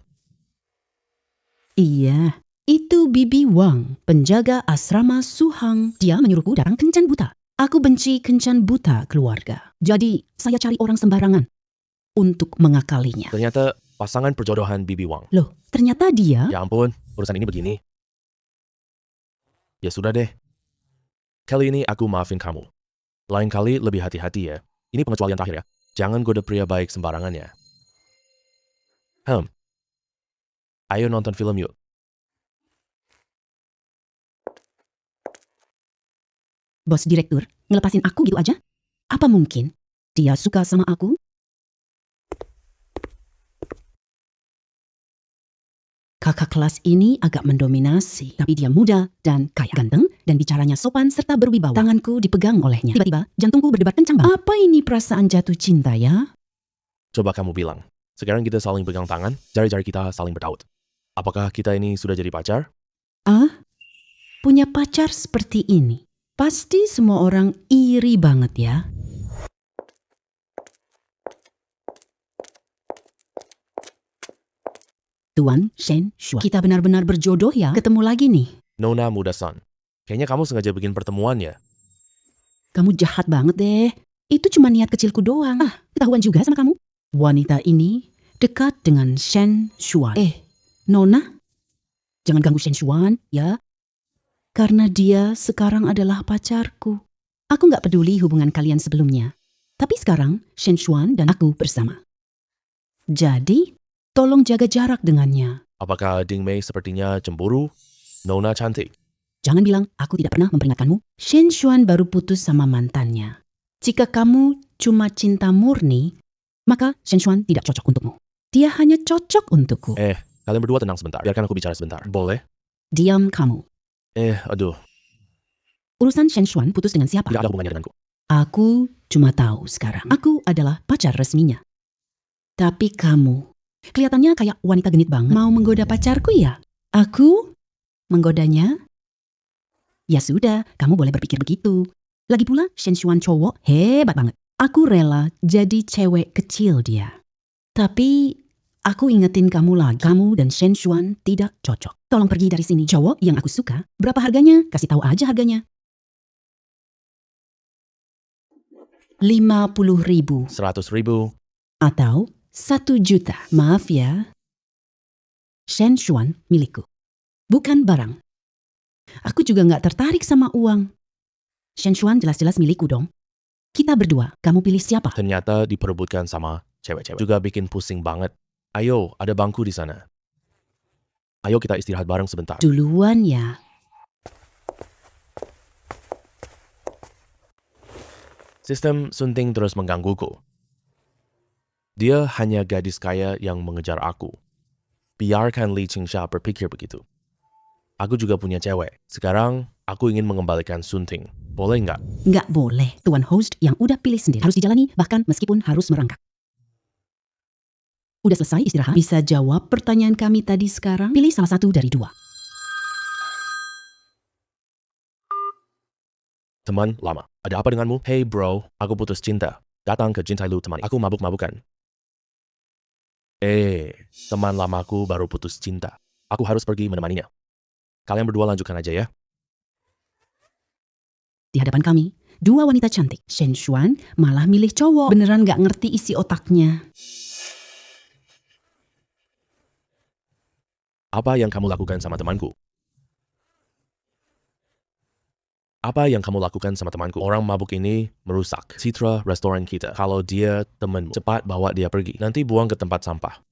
Iya, Itu Bibi Wang, penjaga asrama Suhang. Dia menyuruhku datang kencan buta. Aku benci kencan buta keluarga. Jadi, saya cari orang sembarangan untuk mengakalinya. Ternyata pasangan perjodohan Bibi Wang. Loh, ternyata dia... Ya ampun, urusan ini begini. Ya sudah deh. Kali ini aku maafin kamu. Lain kali lebih hati-hati ya. Ini pengecualian terakhir ya. Jangan goda pria baik sembarangan ya. Ayo nonton film yuk. Bos direktur, ngelepasin aku gitu aja? Apa mungkin dia suka sama aku? Kakak kelas ini agak mendominasi, tapi dia muda dan kaya, ganteng, dan bicaranya sopan serta berwibawa. Tanganku dipegang olehnya. Tiba-tiba, jantungku berdebar kencang banget. Apa ini perasaan jatuh cinta ya? Coba kamu bilang. Sekarang kita saling pegang tangan, jari-jari kita saling bertaut. Apakah kita ini sudah jadi pacar? Punya pacar seperti ini. Pasti semua orang iri banget ya. Tuan Shen Shuan, kita benar-benar berjodoh ya. Ketemu lagi nih. Nona muda San. Kayaknya kamu sengaja bikin pertemuan ya. Kamu jahat banget deh. Itu cuma niat kecilku doang. Ketahuan juga sama kamu. Wanita ini dekat dengan Shen Shuan. Nona, jangan ganggu Shen Shuan ya. Karena dia sekarang adalah pacarku. Aku gak peduli hubungan kalian sebelumnya. Tapi sekarang Shen Shuan dan aku bersama. Jadi, tolong jaga jarak dengannya. Apakah Ding Mei sepertinya cemburu? Nona cantik. Jangan bilang aku tidak pernah memperingatkanmu. Shen Shuan baru putus sama mantannya. Jika kamu cuma cinta murni, maka Shen Shuan tidak cocok untukmu. Dia hanya cocok untukku. Kalian berdua tenang sebentar. Biarkan aku bicara sebentar. Boleh? Diam kamu. Aduh. Urusan Shen Shuan putus dengan siapa? Tidak ada hubungannya denganku. Aku cuma tahu sekarang. Aku adalah pacar resminya. Tapi kamu, kelihatannya kayak wanita genit banget. Mau menggoda pacarku ya? Aku menggodanya? Ya sudah, kamu boleh berpikir begitu. Lagi pula, Shen Shuan cowok hebat banget. Aku rela jadi cewek kecil dia. Tapi, aku ingetin kamu lagi. Kamu dan Shen Shuan tidak cocok. Tolong pergi dari sini. Cowok yang aku suka, berapa harganya? Kasih tahu aja harganya. 50.000. 100.000. Atau 1 juta. Maaf ya. Shen Shuan milikku. Bukan barang. Aku juga gak tertarik sama uang. Shen Shuan jelas-jelas milikku dong. Kita berdua, kamu pilih siapa? Ternyata diperebutkan sama cewek-cewek. Juga bikin pusing banget. Ayo, ada bangku di sana. Ayo kita istirahat bareng sebentar. Duluan ya. Sistem sunting terus menggangguku. Dia hanya gadis kaya yang mengejar aku. Biarkan Li Qingsha berpikir begitu. Aku juga punya cewek. Sekarang, aku ingin mengembalikan sunting. Boleh nggak? Nggak boleh. Tuan host yang udah pilih sendiri harus dijalani, bahkan meskipun harus merangkak. Udah selesai istirahat? Bisa jawab pertanyaan kami tadi sekarang? Pilih salah satu dari 2. Teman lama, ada apa denganmu? Hey bro, aku putus cinta. Datang ke Jintai Lu teman. Aku mabuk-mabukan. Teman lamaku baru putus cinta. Aku harus pergi menemaninya. Kalian berdua lanjutkan aja ya. Di hadapan kami, 2 wanita cantik. Shen Shuan malah milih cowok. Beneran nggak ngerti isi otaknya. Apa yang kamu lakukan sama temanku? Apa yang kamu lakukan sama temanku? Orang mabuk ini merusak citra restoran kita. Kalau dia temenmu, cepat bawa dia pergi. Nanti buang ke tempat sampah.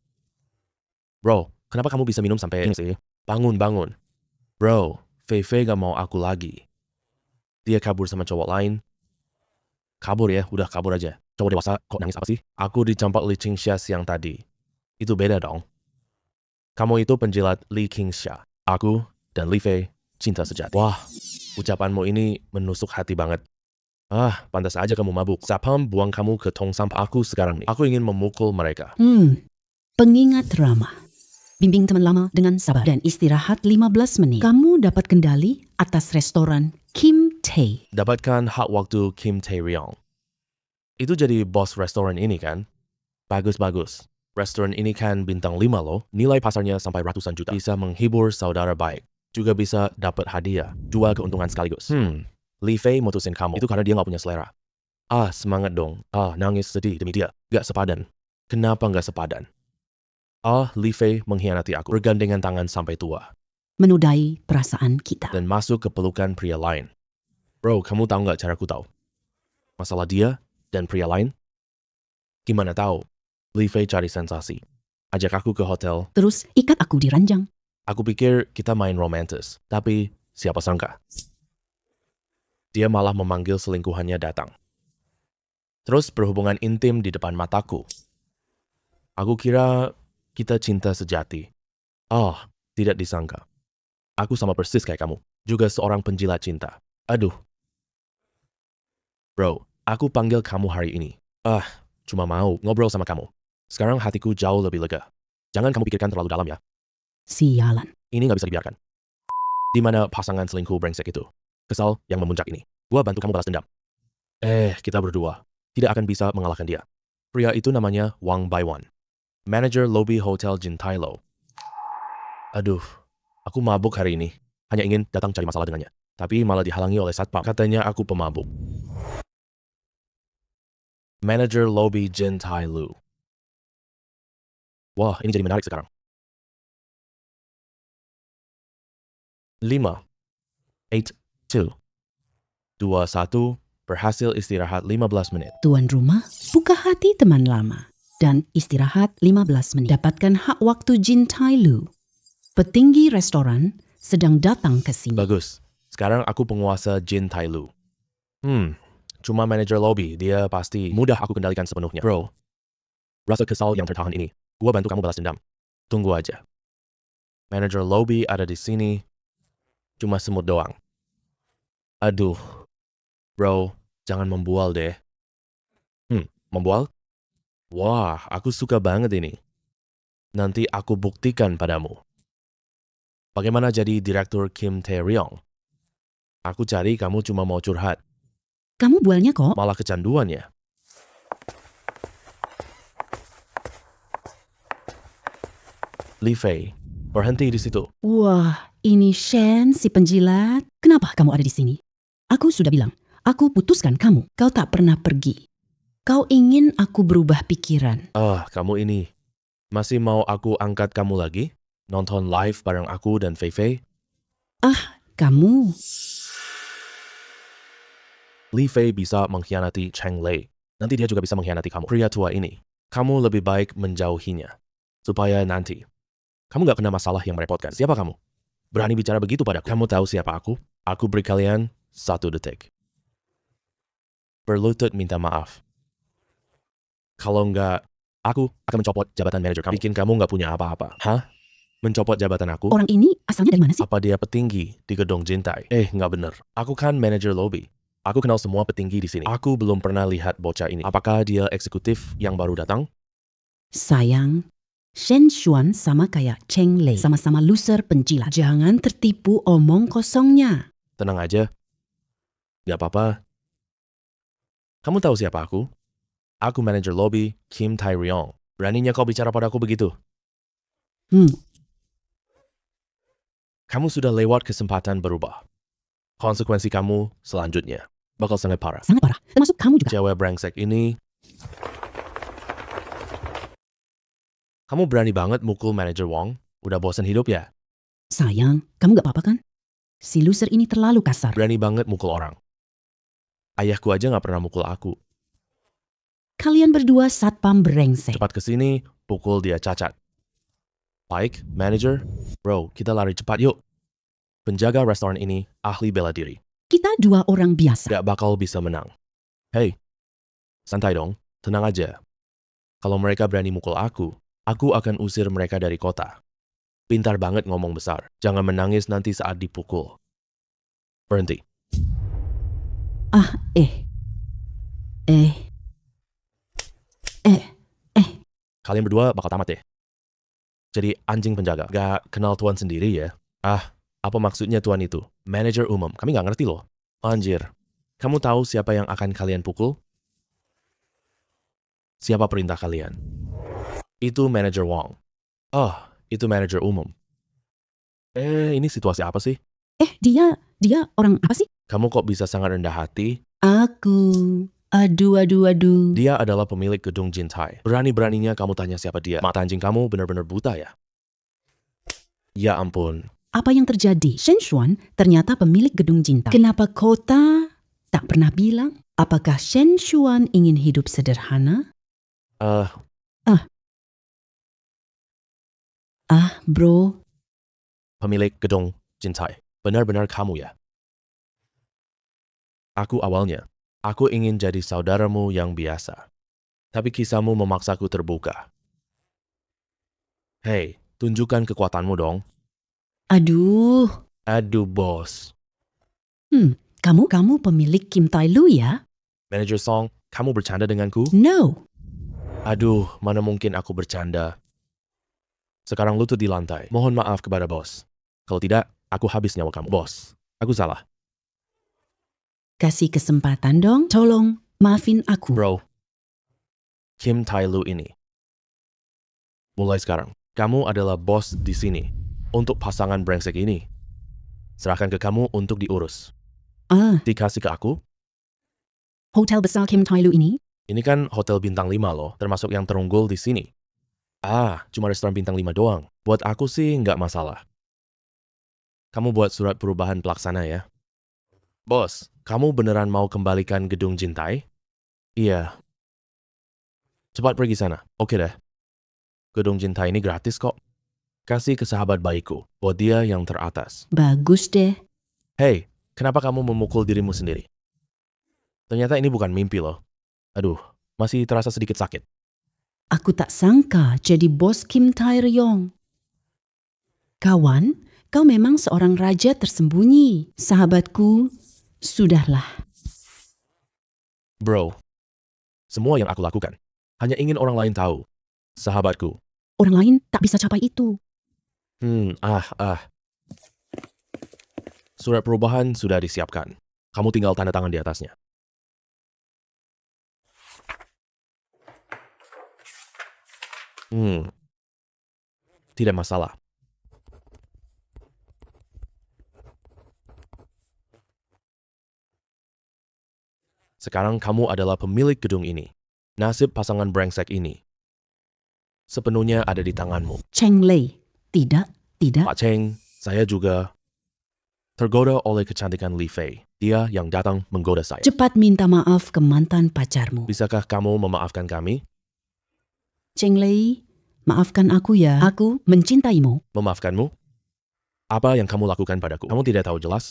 Bro, kenapa kamu bisa minum sampai ini sih? Bangun. Bro, Fei gak mau aku lagi. Dia kabur sama cowok lain. Kabur ya, udah kabur aja. Cowok dewasa, kok nangis apa sih? Aku dicampak Li Qingsha siang tadi. Itu beda dong. Kamu itu penjilat Li Qingsha. Aku dan Li Fei cinta sejati. Wah, ucapanmu ini menusuk hati banget. Pantas aja kamu mabuk. Sapam buang kamu ke tong sampah aku sekarang nih. Aku ingin memukul mereka. Pengingat ramah. Bimbing teman lama dengan sabar dan istirahat 15 menit. Kamu dapat kendali atas restoran Kim Tae. Dapatkan hak waktu Kim Tae Ryong. Itu jadi bos restoran ini kan? Bagus. Restoran ini kan bintang 5 loh. Nilai pasarnya sampai ratusan juta. Bisa menghibur saudara baik. Juga bisa dapat hadiah. Jual keuntungan sekaligus. Li Fei mutusin kamu. Itu karena dia gak punya selera. Semangat dong. Nangis sedih demi dia. Gak sepadan. Kenapa gak sepadan? Li Fei mengkhianati aku. Bergandengan tangan sampai tua. Menodai perasaan kita. Dan masuk ke pelukan pria lain. Bro, kamu tahu gak caraku tahu? Masalah dia dan pria lain? Gimana tahu? Li Fei cari sensasi. Ajak aku ke hotel. Terus ikat aku di ranjang. Aku pikir kita main romantis. Tapi siapa sangka? Dia malah memanggil selingkuhannya datang. Terus berhubungan intim di depan mataku. Aku kira kita cinta sejati. Tidak disangka. Aku sama persis kayak kamu. Juga seorang penjilat cinta. Aduh. Bro, aku panggil kamu hari ini. Cuma mau ngobrol sama kamu. Sekarang hatiku jauh lebih lega. Jangan kamu pikirkan terlalu dalam ya. Sialan. Ini gak bisa dibiarkan. Di mana pasangan selingkuh brengsek itu? Kesal yang memuncak ini. Gua bantu kamu balas dendam. Kita berdua tidak akan bisa mengalahkan dia. Pria itu namanya Wang Baiwan. Manager lobby Hotel Jintailo. Aduh, aku mabuk hari ini. Hanya ingin datang cari masalah dengannya. Tapi malah dihalangi oleh satpam. Katanya aku pemabuk. Manager lobby Jintailo. Wah, ini jadi menarik sekarang. 5, 8, 2, 1, berhasil istirahat 15 menit. Tuan rumah, buka hati teman lama. Dan istirahat 15 menit. Dapatkan hak waktu Jin Tai Lu. Petinggi restoran sedang datang ke sini. Bagus. Sekarang aku penguasa Jin Tai Lu. Cuma manajer lobby. Dia pasti mudah aku kendalikan sepenuhnya. Bro, rasa kesal yang tertahan ini. Gua bantu kamu balas dendam. Tunggu aja. Manajer lobby ada di sini. Cuma semut doang. Aduh. Bro, jangan membual deh. Membual? Wah, aku suka banget ini. Nanti aku buktikan padamu. Bagaimana jadi Direktur Kim Tae-ryong? Aku cari kamu cuma mau curhat. Kamu bualnya kok. Malah kecanduan ya. Li Fei, berhenti di situ. Wah, ini Shen si penjilat. Kenapa kamu ada di sini? Aku sudah bilang, aku putuskan kamu. Kau tak pernah pergi. Kau ingin aku berubah pikiran. Kamu ini. Masih mau aku angkat kamu lagi? Nonton live bareng aku dan Fei Fei? Kamu. Li Fei bisa mengkhianati Cheng Lei. Nanti dia juga bisa mengkhianati kamu. Pria tua ini. Kamu lebih baik menjauhinya. Supaya nanti kamu gak kena masalah yang merepotkan. Siapa kamu? Berani bicara begitu padaku? Kamu tahu siapa aku? Aku beri kalian 1 detik. Berlutut minta maaf. Kalau enggak, aku akan mencopot jabatan manajer kamu. Bikin kamu gak punya apa-apa. Mencopot jabatan aku? Orang ini asalnya dari mana sih? Apa dia petinggi di gedung Jintai? Nggak bener. Aku kan manajer lobby. Aku kenal semua petinggi di sini. Aku belum pernah lihat bocah ini. Apakah dia eksekutif yang baru datang? Sayang, Shen Xuan sama kayak Cheng Lei. Sama-sama loser penjilat. Jangan tertipu omong kosongnya. Tenang aja. Gak apa-apa. Kamu tahu siapa aku? Aku manajer lobby Kim Tae-ryong. Beraninya kau bicara padaku begitu? Kamu sudah lewat kesempatan berubah. Konsekuensi kamu selanjutnya bakal sangat parah. Sangat parah. Termasuk kamu juga. Cewek brengsek ini. Kamu berani banget mukul manajer Wong? Udah bosan hidup ya? Sayang, kamu gak apa-apa kan? Si loser ini terlalu kasar. Berani banget mukul orang. Ayahku aja gak pernah mukul aku. Kalian berdua satpam brengsek. Cepat kesini, pukul dia cacat. Baik, manager. Bro, kita lari cepat yuk. Penjaga restoran ini ahli bela diri. Kita 2 orang biasa. Gak bakal bisa menang. Hei, santai dong, tenang aja. Kalau mereka berani mukul aku akan usir mereka dari kota. Pintar banget ngomong besar. Jangan menangis nanti saat dipukul. Berhenti. Kalian berdua bakal tamat deh. Jadi anjing penjaga. Gak kenal tuan sendiri ya? Apa maksudnya tuan itu? Manajer umum. Kami gak ngerti loh. Anjir. Kamu tahu siapa yang akan kalian pukul? Siapa perintah kalian? Itu manajer Wong. Itu manajer umum. Ini situasi apa sih? Dia orang apa sih? Kamu kok bisa sangat rendah hati? Aku. Aduh. Dia adalah pemilik gedung Jintai. Berani-beraninya kamu tanya siapa dia. Mata anjing kamu benar-benar buta ya? Ya ampun. Apa yang terjadi? Shen Xuan ternyata pemilik gedung Jintai. Kenapa kota tak pernah bilang? Apakah Shen Xuan ingin hidup sederhana? Bro. Pemilik gedung Jintai. Benar-benar kamu ya? Aku ingin jadi saudaramu yang biasa. Tapi kisahmu memaksaku terbuka. Hei, tunjukkan kekuatanmu dong. Aduh, Bos. kamu pemilik Kim Tai Lu ya? Manager Song, kamu bercanda denganku? No. Aduh, mana mungkin aku bercanda. Sekarang lutut di lantai. Mohon maaf kepada bos. Kalau tidak, aku habis nyawa kamu. Bos, aku salah. Kasih kesempatan dong. Tolong, maafin aku. Bro, Kim Tai Lu ini. Mulai sekarang, kamu adalah bos di sini. Untuk pasangan brengsek ini. Serahkan ke kamu untuk diurus. Dikasih ke aku? Hotel besar Kim Tai Lu ini? Ini kan hotel bintang 5 loh, termasuk yang terunggul di sini. Cuma restoran bintang 5 doang. Buat aku sih nggak masalah. Kamu buat surat perubahan pelaksana ya. Bos, kamu beneran mau kembalikan gedung Jintai? Iya. Cepat pergi sana. Oke deh. Gedung Jintai ini gratis kok. Kasih ke sahabat baikku, buat dia yang teratas. Bagus deh. Hei, kenapa kamu memukul dirimu sendiri? Ternyata ini bukan mimpi loh. Aduh, masih terasa sedikit sakit. Aku tak sangka jadi bos Kim Tai Ryong. Kawan, kau memang seorang raja tersembunyi. Sahabatku, sudahlah. Bro, semua yang aku lakukan hanya ingin orang lain tahu. Sahabatku. Orang lain tak bisa capai itu. Surat perubahan sudah disiapkan. Kamu tinggal tanda tangan di atasnya. Tidak masalah. Sekarang kamu adalah pemilik gedung ini. Nasib pasangan brengsek ini sepenuhnya ada di tanganmu. Cheng Lei. Tidak. Pak Cheng, saya juga tergoda oleh kecantikan Li Fei. Dia yang datang menggoda saya. Cepat minta maaf ke mantan pacarmu. Bisakah kamu memaafkan kami? Cheng Lei, maafkan aku ya. Aku mencintaimu. Memaafkanmu? Apa yang kamu lakukan padaku? Kamu tidak tahu jelas?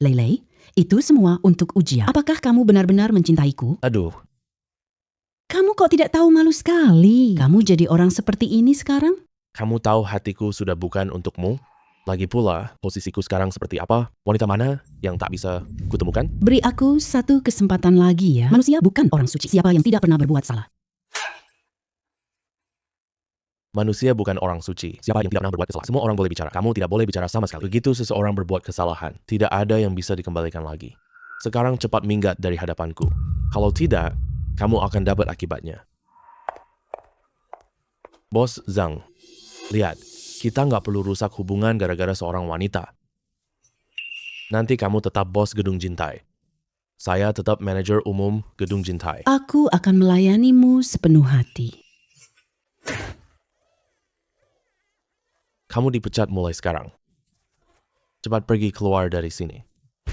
Lei, itu semua untuk ujian. Apakah kamu benar-benar mencintaiku? Aduh, Kamu kok tidak tahu, malu sekali. Kamu jadi orang seperti ini sekarang? kamu tahu hatiku sudah bukan untukmu? Lagi pula, posisiku sekarang seperti apa? Wanita mana yang tak bisa kutemukan? Beri aku satu kesempatan lagi ya. Manusia bukan orang suci. Siapa yang tidak pernah berbuat salah? Manusia bukan orang suci. Siapa yang tidak pernah berbuat kesalahan? Semua orang boleh bicara. Kamu tidak boleh bicara sama sekali. Begitu seseorang berbuat kesalahan, tidak ada yang bisa dikembalikan lagi. Sekarang cepat minggat dari hadapanku. Kalau tidak, kamu akan dapat akibatnya. Bos Zhang, lihat, kita nggak perlu rusak hubungan gara-gara seorang wanita. Nanti kamu tetap bos gedung Jintai. Saya tetap manajer umum gedung Jintai. Aku akan melayanimu sepenuh hati. Kamu dipecat mulai sekarang. Cepat pergi keluar dari sini.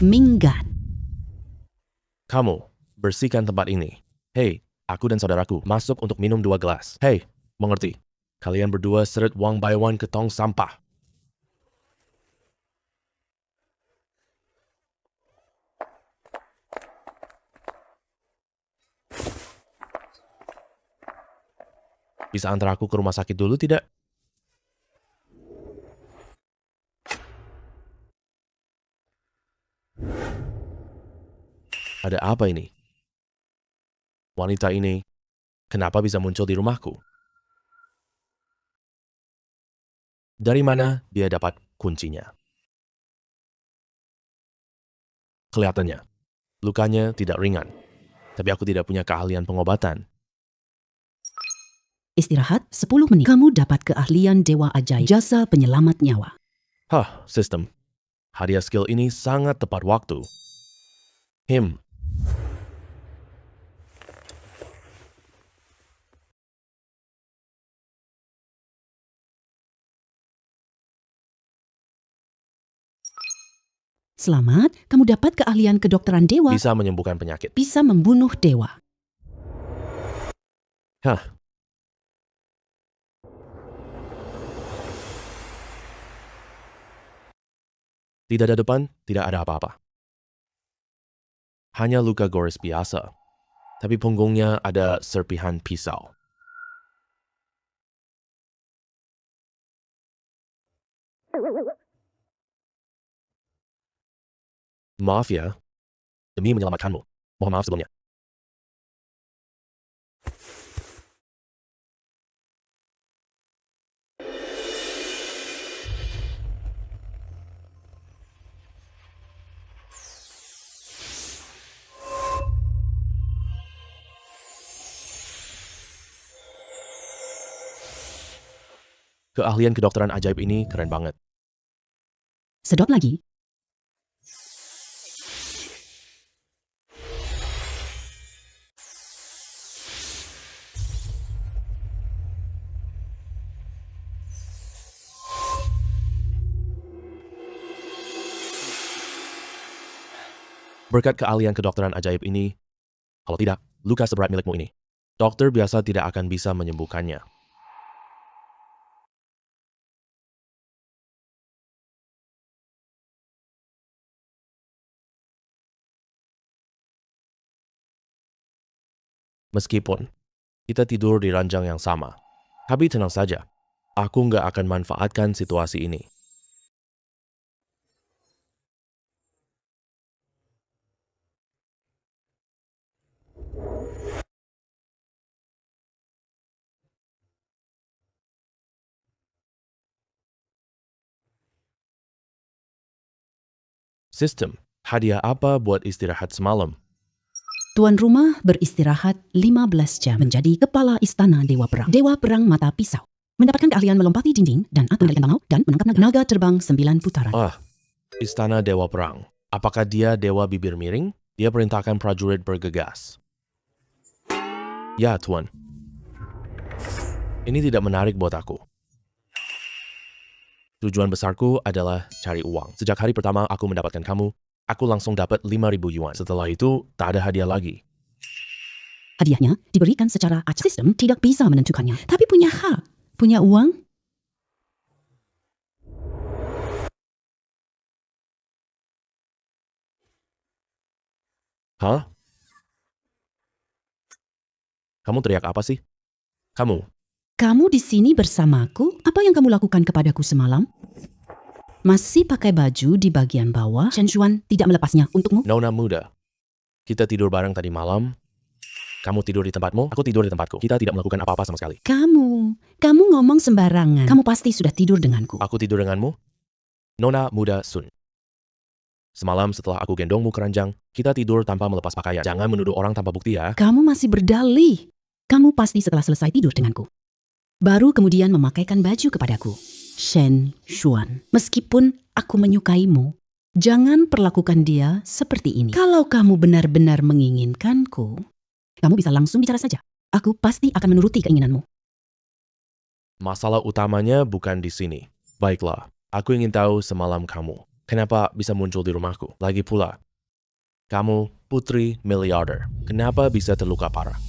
Minggat. Kamu, bersihkan tempat ini. Hei, aku dan saudaraku masuk untuk minum 2 gelas. Hei, mengerti? Kalian berdua seret Wang Baiwan ke tong sampah. Bisa antar aku ke rumah sakit dulu tidak? Ada apa ini? Wanita ini, kenapa bisa muncul di rumahku? Dari mana dia dapat kuncinya? Kelihatannya, lukanya tidak ringan. Tapi aku tidak punya keahlian pengobatan. Istirahat 10 menit. Kamu dapat keahlian Dewa Ajaib, jasa penyelamat nyawa. Sistem. Hadiah skill ini sangat tepat waktu. Selamat, kamu dapat keahlian kedokteran dewa. Bisa menyembuhkan penyakit. Bisa membunuh dewa. Tidak ada depan, tidak ada apa-apa. Hanya luka gores biasa. Tapi punggungnya ada serpihan pisau. Maaf ya, demi menyelamatkanmu. Mohon maaf sebelumnya. Keahlian kedokteran ajaib ini keren banget. Sedot lagi. Berkat keahlian kedokteran ajaib ini, kalau tidak, luka seberat milikmu ini, dokter biasa tidak akan bisa menyembuhkannya. Meskipun kita tidur di ranjang yang sama, tapi tenang saja, aku nggak akan manfaatkan situasi ini. Sistem, hadiah apa buat istirahat semalam? Tuan rumah beristirahat 15 jam menjadi kepala istana Dewa Perang. Dewa Perang mata pisau. Mendapatkan keahlian melompati dinding dan atau mengendalikan bangau dan menangkap naga terbang 9 putaran. Istana Dewa Perang. Apakah dia dewa bibir miring? Dia perintahkan prajurit bergegas. Ya, Tuan. Ini tidak menarik buat aku. Tujuan besarku adalah cari uang. Sejak hari pertama aku mendapatkan kamu, aku langsung dapat 5.000 yuan. Setelah itu, tak ada hadiah lagi. Hadiahnya diberikan secara acak. Sistem tidak bisa menentukannya, tapi punya hak. Punya uang? Kamu teriak apa sih? Kamu di sini bersamaku? Apa yang kamu lakukan kepadaku semalam? Masih pakai baju di bagian bawah? Shen Xuan tidak melepasnya untukmu? Nona muda, kita tidur bareng tadi malam. Kamu tidur di tempatmu, aku tidur di tempatku. Kita tidak melakukan apa-apa sama sekali. Kamu ngomong sembarangan. Kamu pasti sudah tidur denganku. Aku tidur denganmu? Nona muda Sun. Semalam setelah aku gendongmu ke ranjang, kita tidur tanpa melepas pakaian. Jangan menuduh orang tanpa bukti ya. Kamu masih berdalih. Kamu pasti setelah selesai tidur denganku, baru kemudian memakaikan baju kepadaku. Shen Xuan, meskipun aku menyukaimu, jangan perlakukan dia seperti ini. Kalau kamu benar-benar menginginkanku, kamu bisa langsung bicara saja. Aku pasti akan menuruti keinginanmu. Masalah utamanya bukan di sini. Baiklah, aku ingin tahu semalam kamu. Kenapa bisa muncul di rumahku? Lagi pula, kamu putri miliarder. Kenapa bisa terluka parah?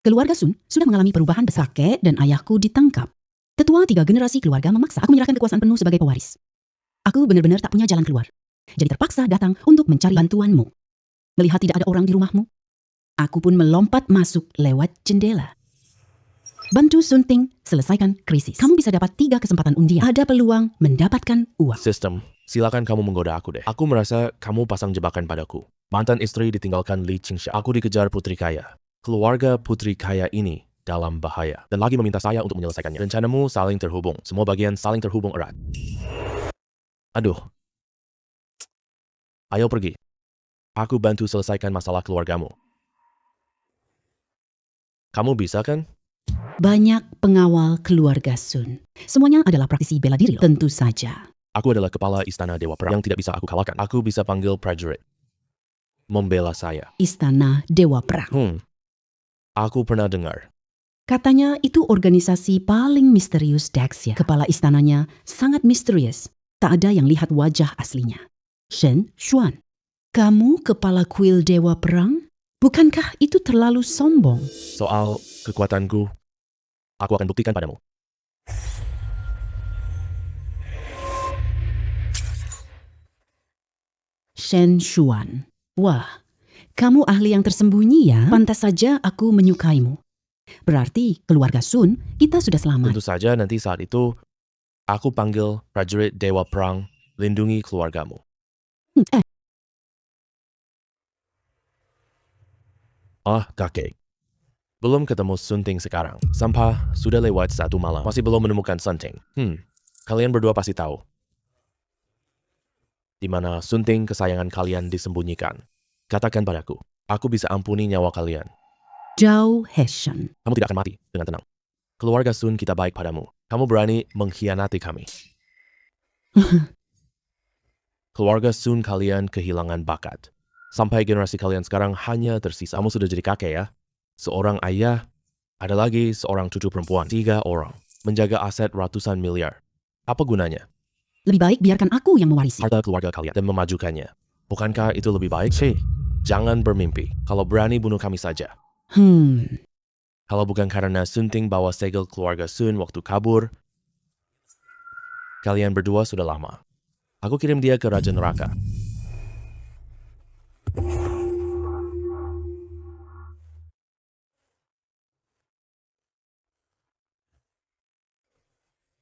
Keluarga Sun sudah mengalami perubahan besar. Kakek dan ayahku ditangkap. Tetua 3 generasi keluarga memaksa aku menyerahkan kekuasaan penuh sebagai pewaris. Aku benar-benar tak punya jalan keluar. Jadi terpaksa datang untuk mencari bantuanmu. Melihat tidak ada orang di rumahmu, aku pun melompat masuk lewat jendela. Bantu Sun Ting selesaikan krisis. Kamu bisa dapat 3 kesempatan undian. Ada peluang mendapatkan uang. Sistem, silakan kamu menggoda aku deh. Aku merasa kamu pasang jebakan padaku. Mantan istri ditinggalkan Li Qingsha. Aku dikejar putri kaya. Keluarga putri kaya ini dalam bahaya. Dan lagi meminta saya untuk menyelesaikannya. Rencanamu saling terhubung. Semua bagian saling terhubung erat. Aduh. Ayo pergi. Aku bantu selesaikan masalah keluargamu. Kamu bisa kan? Banyak pengawal keluarga Sun. Semuanya adalah praktisi bela diri. Tentu saja. Aku adalah kepala Istana Dewa Perang yang tidak bisa aku kalahkan. Aku bisa panggil prajurit membela saya. Istana Dewa Perang. Aku pernah dengar. Katanya itu organisasi paling misterius Daxia. Kepala istananya sangat misterius. Tak ada yang lihat wajah aslinya. Shen Xuan, kamu kepala kuil Dewa Perang? Bukankah itu terlalu sombong? Soal kekuatanku, aku akan buktikan padamu. Shen Xuan, wah, kamu ahli yang tersembunyi ya? Pantas saja aku menyukaimu. Berarti keluarga Sun, kita sudah selamat. Tentu saja nanti saat itu, aku panggil prajurit Dewa Perang lindungi keluargamu. Kakek. Belum ketemu Sunting sekarang. Sampah sudah lewat 1 malam. Masih belum menemukan Sunting. Kalian berdua pasti tahu di mana Sunting kesayangan kalian disembunyikan. Katakan padaku, aku bisa ampuni nyawa kalian. Zhao Heshen. Kamu tidak akan mati dengan tenang. Keluarga Sun kita baik padamu. Kamu berani mengkhianati kami. Keluarga Sun kalian kehilangan bakat. Sampai generasi kalian sekarang hanya tersisa. Kamu sudah jadi kakek ya. Seorang ayah, ada lagi seorang cucu perempuan. 3 orang. Menjaga aset ratusan miliar. Apa gunanya? Lebih baik biarkan aku yang mewarisi. Harta keluarga kalian dan memajukannya. Bukankah itu lebih baik? Jangan bermimpi. Kalau berani bunuh kami saja. Kalau bukan karena Sunting bawa segel keluarga Sun waktu kabur, kalian berdua sudah lama. Aku kirim dia ke Raja Neraka.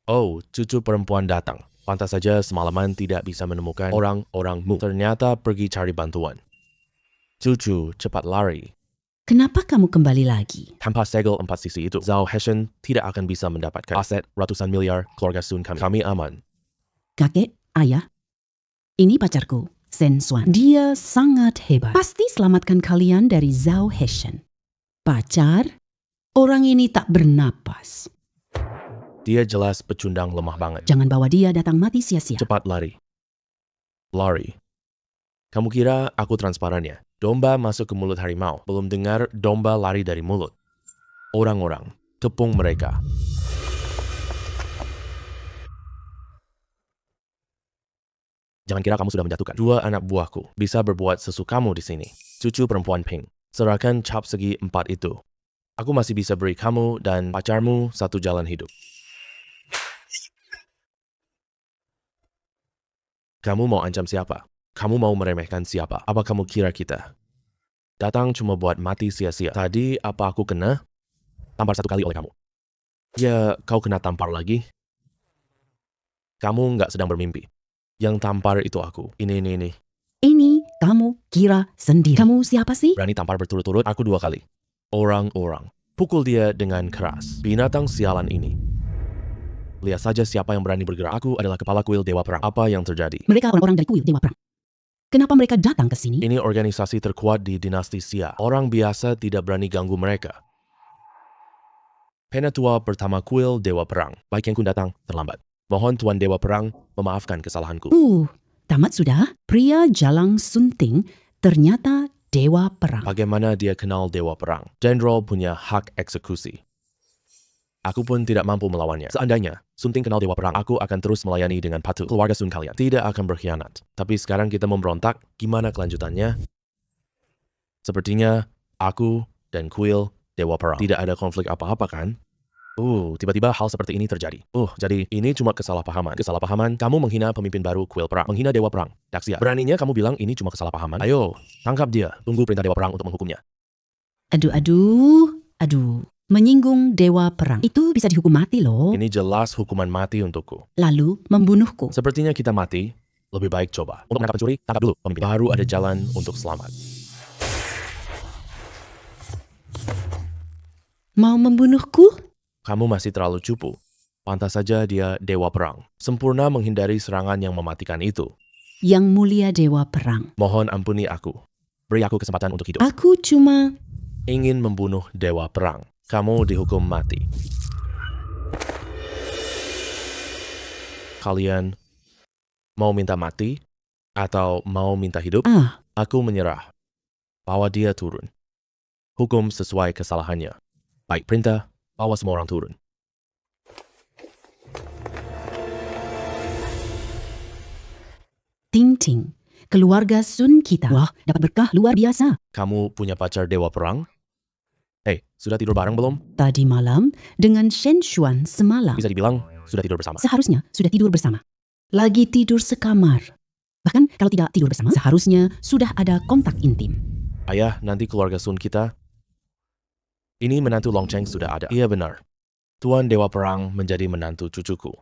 Oh, cucu perempuan datang. Pantas saja semalaman tidak bisa menemukan orang-orangmu. Ternyata pergi cari bantuan. Cucu, cepat lari. Kenapa kamu kembali lagi? Tanpa segel 4 sisi itu, Zhao Heshen tidak akan bisa mendapatkan aset ratusan miliar keluarga Sun kami. Kami aman. Kakek, ayah, ini pacarku, Shen Xuan. Dia sangat hebat. Pasti selamatkan kalian dari Zhao Heshen. Pacar? Orang ini tak bernapas. Dia jelas pecundang lemah banget. Jangan bawa dia datang mati sia-sia. Cepat lari. Lari. Kamu kira aku transparan ya? Domba masuk ke mulut harimau. Belum dengar domba lari dari mulut. Orang-orang, tepung mereka. Jangan kira kamu sudah menjatuhkan. 2 anak buahku bisa berbuat sesukamu di sini. Cucu perempuan Ping. Serahkan cap segi 4 itu. Aku masih bisa beri kamu dan pacarmu 1 jalan hidup. Kamu mau ancam siapa? Kamu mau meremehkan siapa? Apa kamu kira kita datang cuma buat mati sia-sia? Tadi apa aku kena? Tampar 1 kali oleh kamu. Ya, kau kena tampar lagi. Kamu nggak sedang bermimpi. Yang tampar itu aku. Ini. Ini kamu kira sendiri. Kamu siapa sih? Berani tampar berturut-turut aku 2 kali. Orang-orang. Pukul dia dengan keras. Binatang sialan ini. Lihat saja siapa yang berani bergerak. Aku adalah kepala kuil Dewa Perang. Apa yang terjadi? Mereka orang-orang dari kuil Dewa Perang. Kenapa mereka datang ke sini? Ini organisasi terkuat di dinasti Xia. Orang biasa tidak berani ganggu mereka. Penatua pertama kuil Dewa Perang. Baik yang kun datang terlambat. Mohon Tuan Dewa Perang memaafkan kesalahanku. Tamat sudah. Pria Jalang Sunting ternyata Dewa Perang. Bagaimana dia kenal Dewa Perang? Jenderal punya hak eksekusi. Aku pun tidak mampu melawannya. Seandainya Sunting kenal Dewa Perang, aku akan terus melayani dengan patuh. Keluarga Sun kalian tidak akan berkhianat. Tapi sekarang kita memberontak, gimana kelanjutannya? Sepertinya aku dan kuil Dewa Perang tidak ada konflik apa-apa kan? Tiba-tiba hal seperti ini terjadi. Jadi ini cuma kesalahpahaman. Kesalahpahaman, kamu menghina pemimpin baru kuil perang. Menghina Dewa Perang, Daxia. Beraninya kamu bilang ini cuma kesalahpahaman? Ayo, tangkap dia. Tunggu perintah Dewa Perang untuk menghukumnya. Aduh. Menyinggung Dewa Perang. Itu bisa dihukum mati loh. Ini jelas hukuman mati untukku. Lalu membunuhku. Sepertinya kita mati, lebih baik coba. Untuk menangkap pencuri, tangkap dulu pemimpin. Baru ada jalan untuk selamat. Mau membunuhku? Kamu masih terlalu cupu. Pantas saja dia Dewa Perang. Sempurna menghindari serangan yang mematikan itu. Yang mulia Dewa Perang. Mohon ampuni aku. Beri aku kesempatan untuk hidup. Aku cuma ingin membunuh Dewa Perang. kamu dihukum mati. Kalian mau minta mati atau mau minta hidup? Aku menyerah. Bawa dia turun. Hukum sesuai kesalahannya. Baik perintah, bawa semua orang turun. Ting ting. Keluarga Sun kita. Wah, dapat berkah luar biasa. Kamu punya pacar dewa perang? Hei, sudah tidur bareng belum? Tadi malam dengan Shen Xuan semalam. Bisa dibilang sudah tidur bersama. Seharusnya sudah tidur bersama. Lagi tidur sekamar. Bahkan kalau tidak tidur bersama, seharusnya sudah ada kontak intim. Ayah, nanti keluarga Sun kita. Ini menantu Long Cheng sudah ada. Iya benar. Tuan Dewa Perang menjadi menantu cucuku.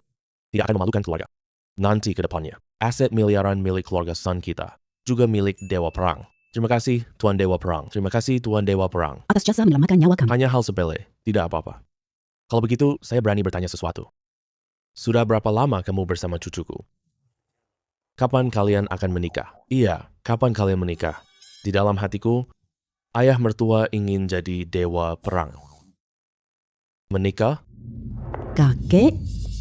Tidak akan memalukan keluarga. Nanti ke depannya, aset miliaran milik keluarga Sun kita juga milik Dewa Perang. Terima kasih, Tuan Dewa Perang. Terima kasih, Tuan Dewa Perang. Atas jasa menyelamatkan nyawa kamu. Hanya hal sepele, tidak apa-apa. Kalau begitu, saya berani bertanya sesuatu. Sudah berapa lama kamu bersama cucuku? Kapan kalian akan menikah? Iya, kapan kalian menikah? Di dalam hatiku, ayah mertua ingin jadi dewa perang. Menikah? Kakek,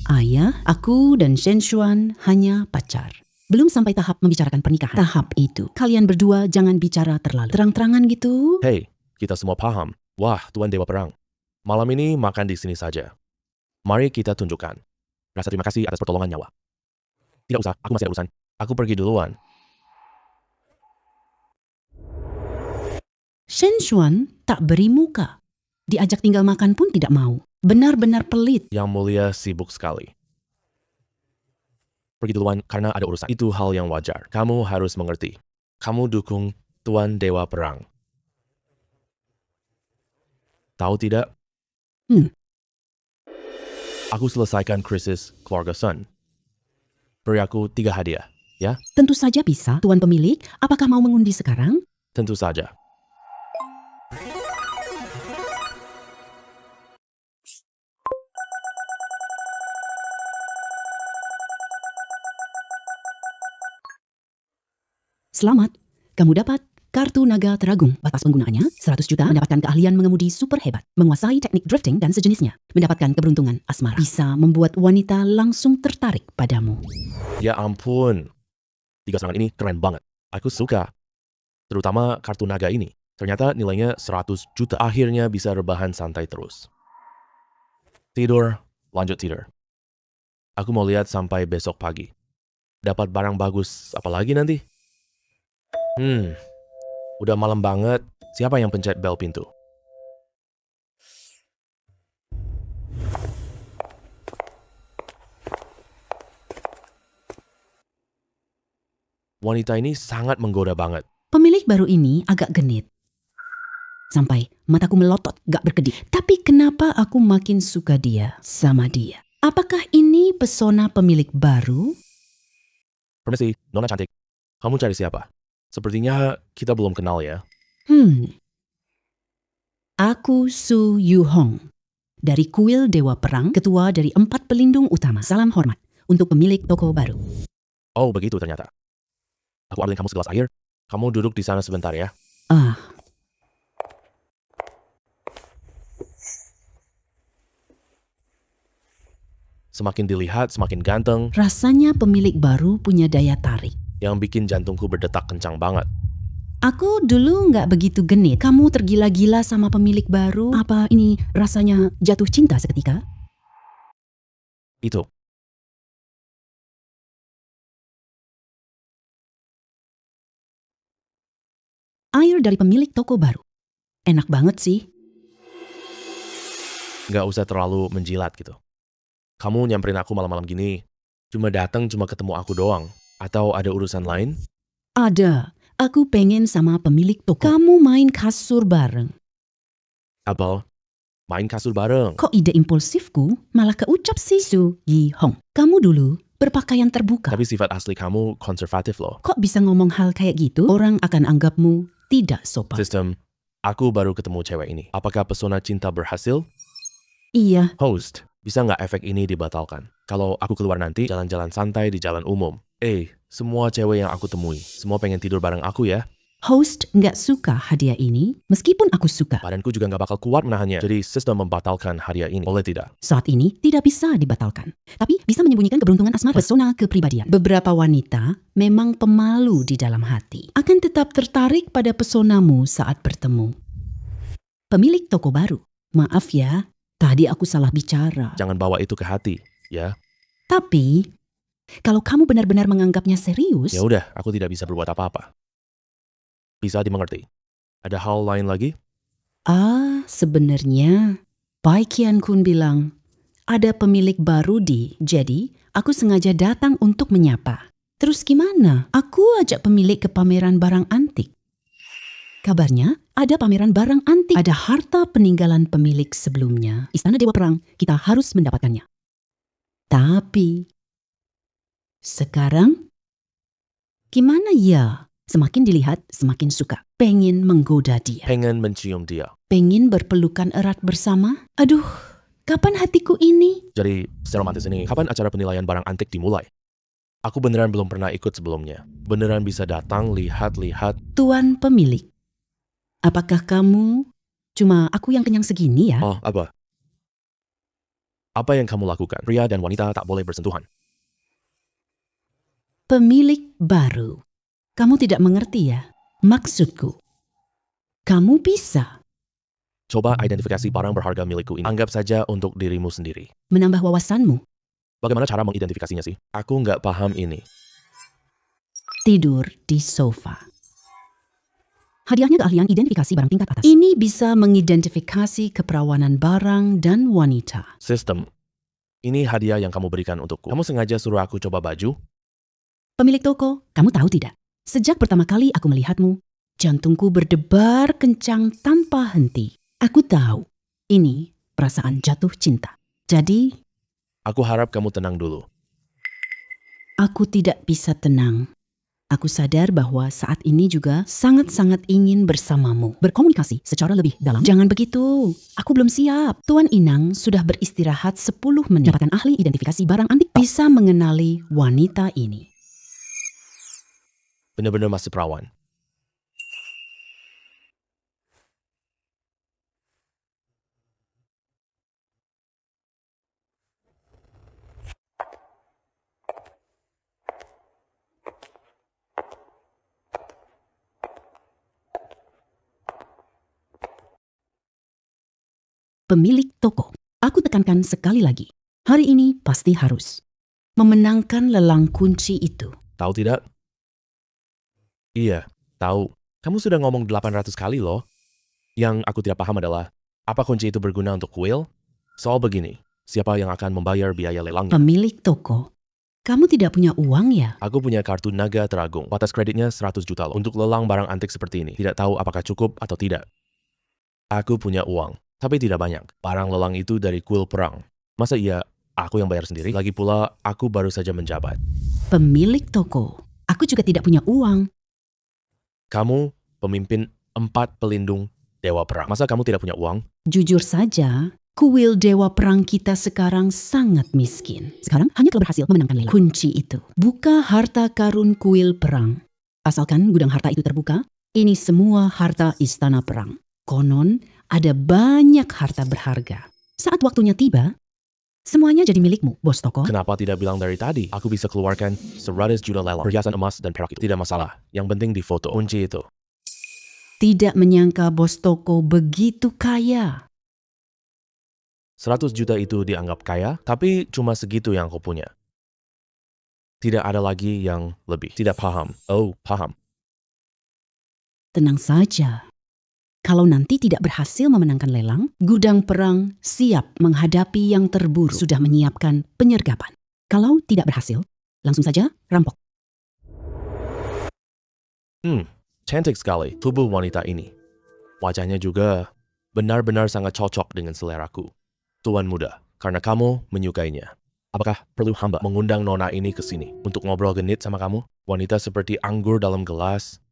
ayah, aku dan Shen Xuan hanya pacar. Belum sampai tahap membicarakan pernikahan. Tahap itu, kalian berdua jangan bicara terlalu terang-terangan gitu. Hei, kita semua paham. Wah, Tuan Dewa Perang. Malam ini makan di sini saja. Mari kita tunjukkan. Rasa terima kasih atas pertolongan nyawa. Tidak usah, aku masih ada urusan. Aku pergi duluan. Shen Xuan tak beri muka. Diajak tinggal makan pun tidak mau. Benar-benar pelit. Yang mulia sibuk sekali. Pergi duluan karena ada urusan. Itu hal yang wajar. Kamu harus mengerti. Kamu dukung Tuan Dewa Perang. Tahu tidak? Aku selesaikan krisis keluarga Sun. Beri aku 3 hadiah, ya? Tentu saja bisa, Tuan pemilik. Apakah mau mengundi sekarang? Tentu saja. Selamat, kamu dapat kartu naga teragung. Batas penggunaannya 100 juta, mendapatkan keahlian mengemudi super hebat, menguasai teknik drifting dan sejenisnya, mendapatkan keberuntungan asmara, bisa membuat wanita langsung tertarik padamu. Ya ampun. 3 serangan ini keren banget. Aku suka. Terutama kartu naga ini. Ternyata nilainya 100 juta. Akhirnya bisa rebahan santai terus. Tidur, lanjut tidur. Aku mau lihat sampai besok pagi. Dapat barang bagus apa lagi nanti? Udah malam banget. Siapa yang pencet bel pintu? Wanita ini sangat menggoda banget. Pemilik baru ini agak genit. Sampai mataku melotot, gak berkedip. Tapi kenapa aku makin suka dia sama dia? Apakah ini pesona pemilik baru? Permisi, Nona cantik. Kamu cari siapa? Sepertinya kita belum kenal ya. Aku Su Yu Hong. Dari kuil Dewa Perang, ketua dari 4 pelindung utama. Salam hormat untuk pemilik toko baru. Oh, begitu ternyata. Aku ambilin kamu segelas air. Kamu duduk di sana sebentar ya. Semakin dilihat, semakin ganteng. Rasanya pemilik baru punya daya tarik. Yang bikin jantungku berdetak kencang banget. Aku dulu nggak begitu genit. Kamu tergila-gila sama pemilik baru? Apa ini rasanya jatuh cinta seketika? Itu. Air dari pemilik toko baru. Enak banget sih. Nggak usah terlalu menjilat gitu. Kamu nyamperin aku malam-malam gini. Cuma datang cuma ketemu aku doang. Atau ada urusan lain? Ada. Aku pengen sama pemilik toko. Kamu main kasur bareng. Abel, main kasur bareng. Kok ide impulsifku malah keucap sih, Su Yi Hong? Kamu dulu berpakaian terbuka. Tapi sifat asli kamu konservatif loh. Kok bisa ngomong hal kayak gitu? Orang akan anggapmu tidak sopan. Sistem, aku baru ketemu cewek ini. Apakah pesona cinta berhasil? Iya. Host, bisa nggak efek ini dibatalkan? Kalau aku keluar nanti, jalan-jalan santai di jalan umum. Semua cewek yang aku temui, semua pengen tidur bareng aku ya. Host nggak suka hadiah ini, meskipun aku suka. Badanku juga nggak bakal kuat menahannya. Jadi sistem membatalkan hadiah ini. Boleh tidak? Saat ini tidak bisa dibatalkan, tapi bisa menyembunyikan keberuntungan asmara, pesona kepribadian. Beberapa wanita memang pemalu di dalam hati, akan tetap tertarik pada pesonamu saat bertemu. Pemilik toko baru, maaf ya, tadi aku salah bicara. Jangan bawa itu ke hati, ya. Tapi, kalau kamu benar-benar menganggapnya serius, Ya udah, aku tidak bisa berbuat apa-apa. Bisa dimengerti. Ada hal lain lagi? sebenarnya, Pai Kian Kun bilang, ada pemilik baru jadi aku sengaja datang untuk menyapa. Terus gimana? Aku ajak pemilik ke pameran barang antik. Kabarnya, ada pameran barang antik. Ada harta peninggalan pemilik sebelumnya. Istana Dewa Perang, kita harus mendapatkannya. Tapi, sekarang, gimana ya? Semakin dilihat, semakin suka. Pengen menggoda dia. Pengen mencium dia. Pengen berpelukan erat bersama. Aduh, kapan hatiku ini? Jadi, seromantis ini, kapan acara penilaian barang antik dimulai? Aku beneran belum pernah ikut sebelumnya. Beneran bisa datang, lihat-lihat. Tuan pemilik, apakah kamu cuma aku yang kenyang segini ya? Oh, apa? Apa yang kamu lakukan? Pria dan wanita tak boleh bersentuhan. Pemilik baru. Kamu tidak mengerti ya? Maksudku, kamu bisa Coba identifikasi barang berharga milikku ini. Anggap saja untuk dirimu sendiri. menambah wawasanmu. Bagaimana cara mengidentifikasinya sih? Aku nggak paham ini. Tidur di sofa. Hadiahnya keahlian identifikasi barang tingkat atas. Ini bisa mengidentifikasi keperawanan barang dan wanita. Sistem. Ini hadiah yang kamu berikan untukku. Kamu sengaja suruh aku coba baju? Pemilik toko, kamu tahu tidak? Sejak pertama kali aku melihatmu, jantungku berdebar kencang tanpa henti. Aku tahu, ini perasaan jatuh cinta. Jadi, Aku harap kamu tenang dulu. aku tidak bisa tenang. Aku sadar bahwa saat ini juga sangat-sangat ingin bersamamu. Berkomunikasi secara lebih dalam. Jangan begitu, aku belum siap. Tuan Inang sudah beristirahat 10 menit. Dapatkan ahli identifikasi barang antik bisa mengenali wanita ini. Benar-benar masih perawan. Pemilik toko, aku tekankan sekali lagi. Hari ini pasti harus memenangkan lelang kunci itu. Tahu tidak? Iya, tahu. Kamu sudah ngomong 800 kali loh. Yang aku tidak paham adalah, apa kunci itu berguna untuk kuil? Soal begini, siapa yang akan membayar biaya lelangnya? Pemilik toko, kamu tidak punya uang ya? Aku punya kartu Naga Teragung. Batas kreditnya 100 juta loh. Untuk lelang barang antik seperti ini. Tidak tahu apakah cukup atau tidak. Aku punya uang, tapi tidak banyak. Barang lelang itu dari kuil perang. Masa iya aku yang bayar sendiri? Lagi pula, aku baru saja menjabat. Pemilik toko, aku juga tidak punya uang. Kamu pemimpin 4 pelindung Dewa Perang. Masa kamu tidak punya uang? Jujur saja, kuil Dewa Perang kita sekarang sangat miskin. Sekarang hanya telah berhasil memenangkan lelang. Kunci itu, buka harta karun kuil perang. Asalkan gudang harta itu terbuka, ini semua harta istana perang. Konon, ada banyak harta berharga. Saat waktunya tiba, semuanya jadi milikmu, bos toko. Kenapa tidak bilang dari tadi? Aku bisa keluarkan 100 juta lelang, perhiasan emas dan perak itu. Tidak masalah. Yang penting di foto. Kunci itu. Tidak menyangka bos toko begitu kaya. 100 juta itu dianggap kaya, tapi cuma segitu yang aku punya. Tidak ada lagi yang lebih. Tidak paham. Oh, paham. Tenang saja. Kalau nanti tidak berhasil memenangkan lelang, gudang perang siap menghadapi yang terburuk. Sudah menyiapkan penyergapan. Kalau tidak berhasil, langsung saja rampok. Cantik sekali tubuh wanita ini. Wajahnya juga benar-benar sangat cocok dengan seleraku. Tuan muda, karena kamu menyukainya. Apakah perlu hamba mengundang nona ini ke sini untuk ngobrol genit sama kamu? Wanita seperti anggur dalam gelas.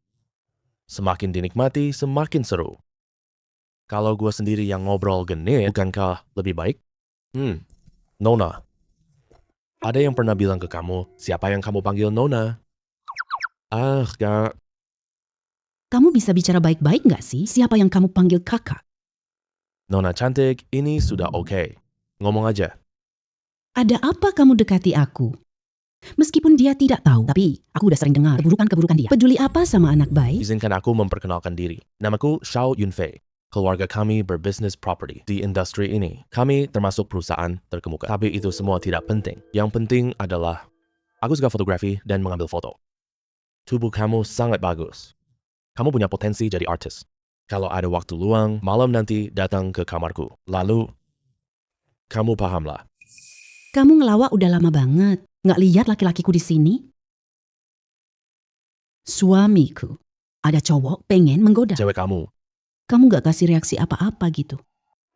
Semakin dinikmati, semakin seru. Kalau gue sendiri yang ngobrol genit, bukankah lebih baik? Nona. Ada yang pernah bilang ke kamu, siapa yang kamu panggil Nona? Ah, gak. Kamu bisa bicara baik-baik nggak sih? Siapa yang kamu panggil kakak? Nona cantik, ini sudah oke. Ngomong aja. Ada apa kamu dekati aku? Meskipun dia tidak tahu, tapi aku udah sering dengar keburukan-keburukan dia. Peduli apa sama anak baik? Izinkan aku memperkenalkan diri. Namaku Xiao Yunfei. Keluarga kami berbisnis property di industri ini. Kami termasuk perusahaan terkemuka. Tapi itu semua tidak penting. Yang penting adalah aku suka fotografi dan mengambil foto. Tubuh kamu sangat bagus. Kamu punya potensi jadi artis. Kalau ada waktu luang, malam nanti datang ke kamarku. Lalu, kamu pahamlah. Kamu ngelawak udah lama banget. Nggak lihat laki-lakiku di sini? Suamiku. Ada cowok pengen menggoda. Cewek kamu. Kamu nggak kasih reaksi apa-apa gitu.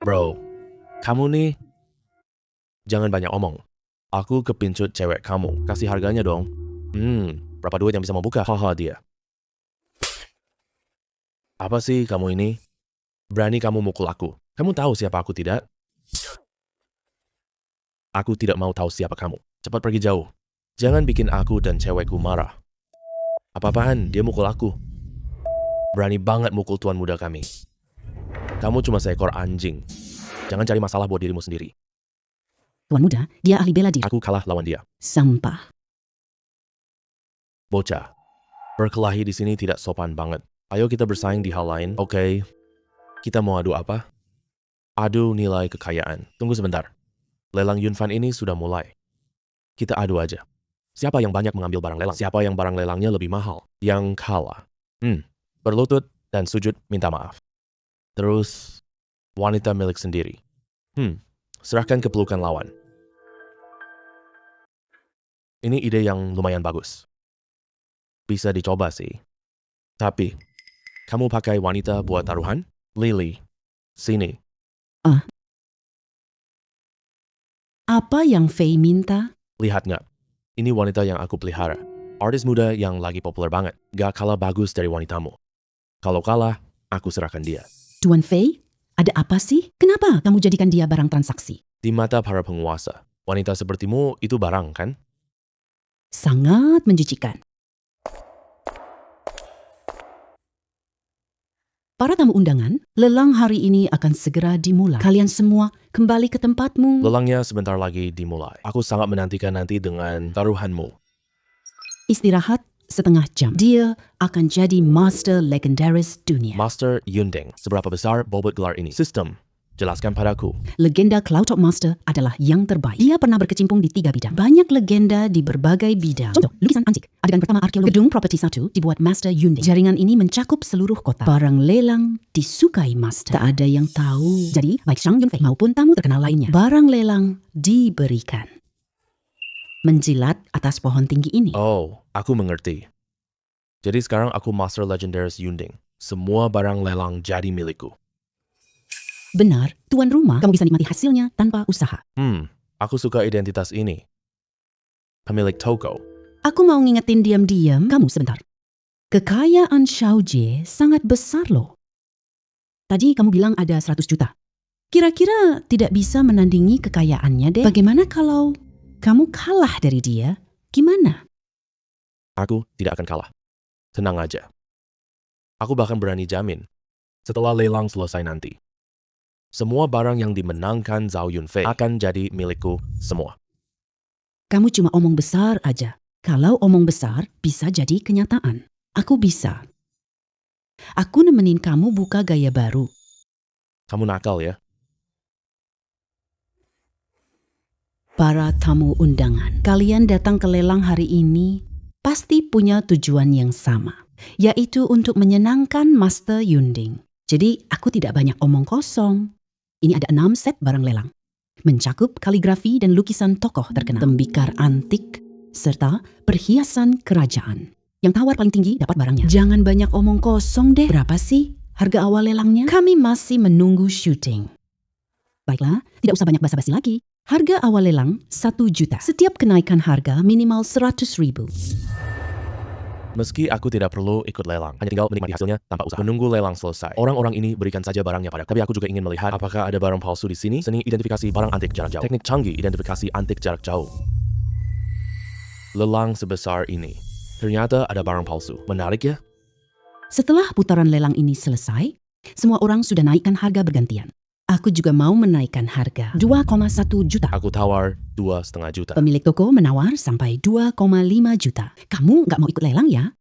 Bro, kamu nih, jangan banyak omong. Aku kepincut cewek kamu. Kasih harganya dong. Berapa duit yang bisa membuka? Haha dia. Apa sih kamu ini? Berani kamu mukul aku. Kamu tahu siapa aku tidak? Aku tidak mau tahu siapa kamu. Cepat pergi jauh. Jangan bikin aku dan cewekku marah. Apa-apaan, dia mukul aku. Berani banget mukul tuan muda kami. Kamu cuma seekor anjing. Jangan cari masalah buat dirimu sendiri. Tuan muda, dia ahli bela diri. Aku kalah lawan dia. Sampah. Bocah, berkelahi di sini tidak sopan banget. Ayo kita bersaing di hal lain. Oke, kita mau adu apa? Adu nilai kekayaan. Tunggu sebentar. Lelang Yunfan ini sudah mulai. Kita adu aja. Siapa yang banyak mengambil barang lelang? Siapa yang barang lelangnya lebih mahal? Yang kalah. Berlutut dan sujud minta maaf. Terus, wanita milik sendiri. Serahkan ke pelukan lawan. Ini ide yang lumayan bagus. Bisa dicoba sih. Tapi, kamu pakai wanita buat taruhan? Lily, sini. Apa yang Faye minta? Lihat nggak? Ini wanita yang aku pelihara. Artis muda yang lagi populer banget. Gak kalah bagus dari wanitamu. Kalau kalah, aku serahkan dia. Tuan Faye, ada apa sih? Kenapa kamu jadikan dia barang transaksi? Di mata para penguasa, wanita sepertimu itu barang kan? Sangat menjijikan. Para tamu undangan, lelang hari ini akan segera dimulai. Kalian semua kembali ke tempatmu. Lelangnya sebentar lagi dimulai. Aku sangat menantikan nanti dengan taruhanmu. Istirahat setengah jam. Dia akan jadi Master Legendaris dunia. Master Yunding, seberapa besar bobot gelar ini? Sistem, jelaskan padaku. Legenda Cloud Top Master adalah yang terbaik. Dia pernah berkecimpung di 3 bidang. Banyak legenda di berbagai bidang. Contoh, lukisan antik. Adegan pertama arkeologi. Gedung Property 1 dibuat Master Yunding. Jaringan ini mencakup seluruh kota. Barang lelang disukai Master. Tak ada yang tahu. Jadi, baik Shang Yunfei maupun tamu terkenal lainnya, barang lelang diberikan. Menjilat atas pohon tinggi ini. Oh, aku mengerti. Jadi sekarang aku Master Legendaris Yunding. Semua barang lelang jadi milikku. Benar, tuan rumah, kamu bisa nikmati hasilnya tanpa usaha. Aku suka identitas ini. Pemilik toko. Aku mau ngingetin diam-diam kamu sebentar. Kekayaan Xiao Jie sangat besar loh. Tadi kamu bilang ada 100 juta. Kira-kira tidak bisa menandingi kekayaannya deh. Bagaimana kalau kamu kalah dari dia? Gimana? Aku tidak akan kalah. Tenang aja. Aku bahkan berani jamin, setelah lelang selesai nanti, semua barang yang dimenangkan Zhao Yunfei akan jadi milikku semua. Kamu cuma omong besar aja. Kalau omong besar bisa jadi kenyataan. Aku bisa. Aku nemenin kamu buka gaya baru. Kamu nakal ya? Para tamu undangan, kalian datang ke lelang hari ini pasti punya tujuan yang sama, yaitu untuk menyenangkan Master Yunding. Jadi aku tidak banyak omong kosong. Ini ada 6 set barang lelang. Mencakup kaligrafi dan lukisan tokoh terkenal, tembikar antik, serta perhiasan kerajaan. Yang tawar paling tinggi dapat barangnya. Jangan banyak omong kosong deh. Berapa sih harga awal lelangnya? Kami masih menunggu syuting. Baiklah, tidak usah banyak basa-basi lagi. Harga awal lelang 1 juta. Setiap kenaikan harga minimal 100.000. Meski aku tidak perlu ikut lelang, hanya tinggal menikmati hasilnya tanpa usaha. Menunggu lelang selesai. Orang-orang ini berikan saja barangnya padaku. Tapi aku juga ingin melihat apakah ada barang palsu di sini. Seni identifikasi barang antik jarak jauh. Teknik canggih identifikasi antik jarak jauh. Lelang sebesar ini. Ternyata ada barang palsu. Menarik ya? Setelah putaran lelang ini selesai, semua orang sudah naikkan harga bergantian. Aku juga mau menaikkan harga 2,1 juta. Aku tawar 2,5 juta. Pemilik toko menawar sampai 2,5 juta. Kamu nggak mau ikut lelang ya?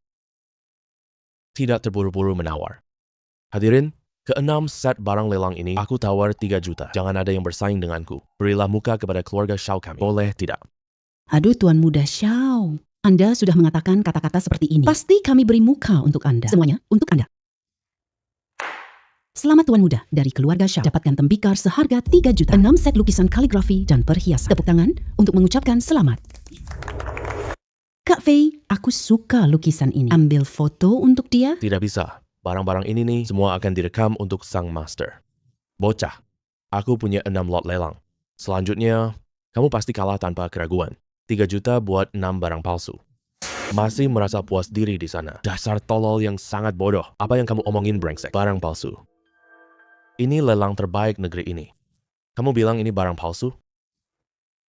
Tidak terburu-buru menawar. Hadirin, keenam set barang lelang ini aku tawar 3 juta. Jangan ada yang bersaing denganku. Berilah muka kepada keluarga Xiao kami. Boleh tidak? Aduh Tuan Muda Xiao, Anda sudah mengatakan kata-kata seperti ini. Pasti kami beri muka untuk Anda. Semuanya untuk Anda. Selamat Tuan Muda dari keluarga Xiao. Dapatkan tembikar seharga 3 juta. 6 set lukisan kaligrafi dan perhiasan. Tepuk tangan untuk mengucapkan selamat. Kak Fei, aku suka lukisan ini. Ambil foto untuk dia. Tidak bisa. Barang-barang ini nih semua akan direkam untuk sang master. Bocah, aku punya 6 lot lelang. Selanjutnya, kamu pasti kalah tanpa keraguan. 3 juta buat 6 barang palsu. Masih merasa puas diri di sana. Dasar tolol yang sangat bodoh. Apa yang kamu omongin brengsek? Barang palsu. Ini lelang terbaik negeri ini. Kamu bilang ini barang palsu?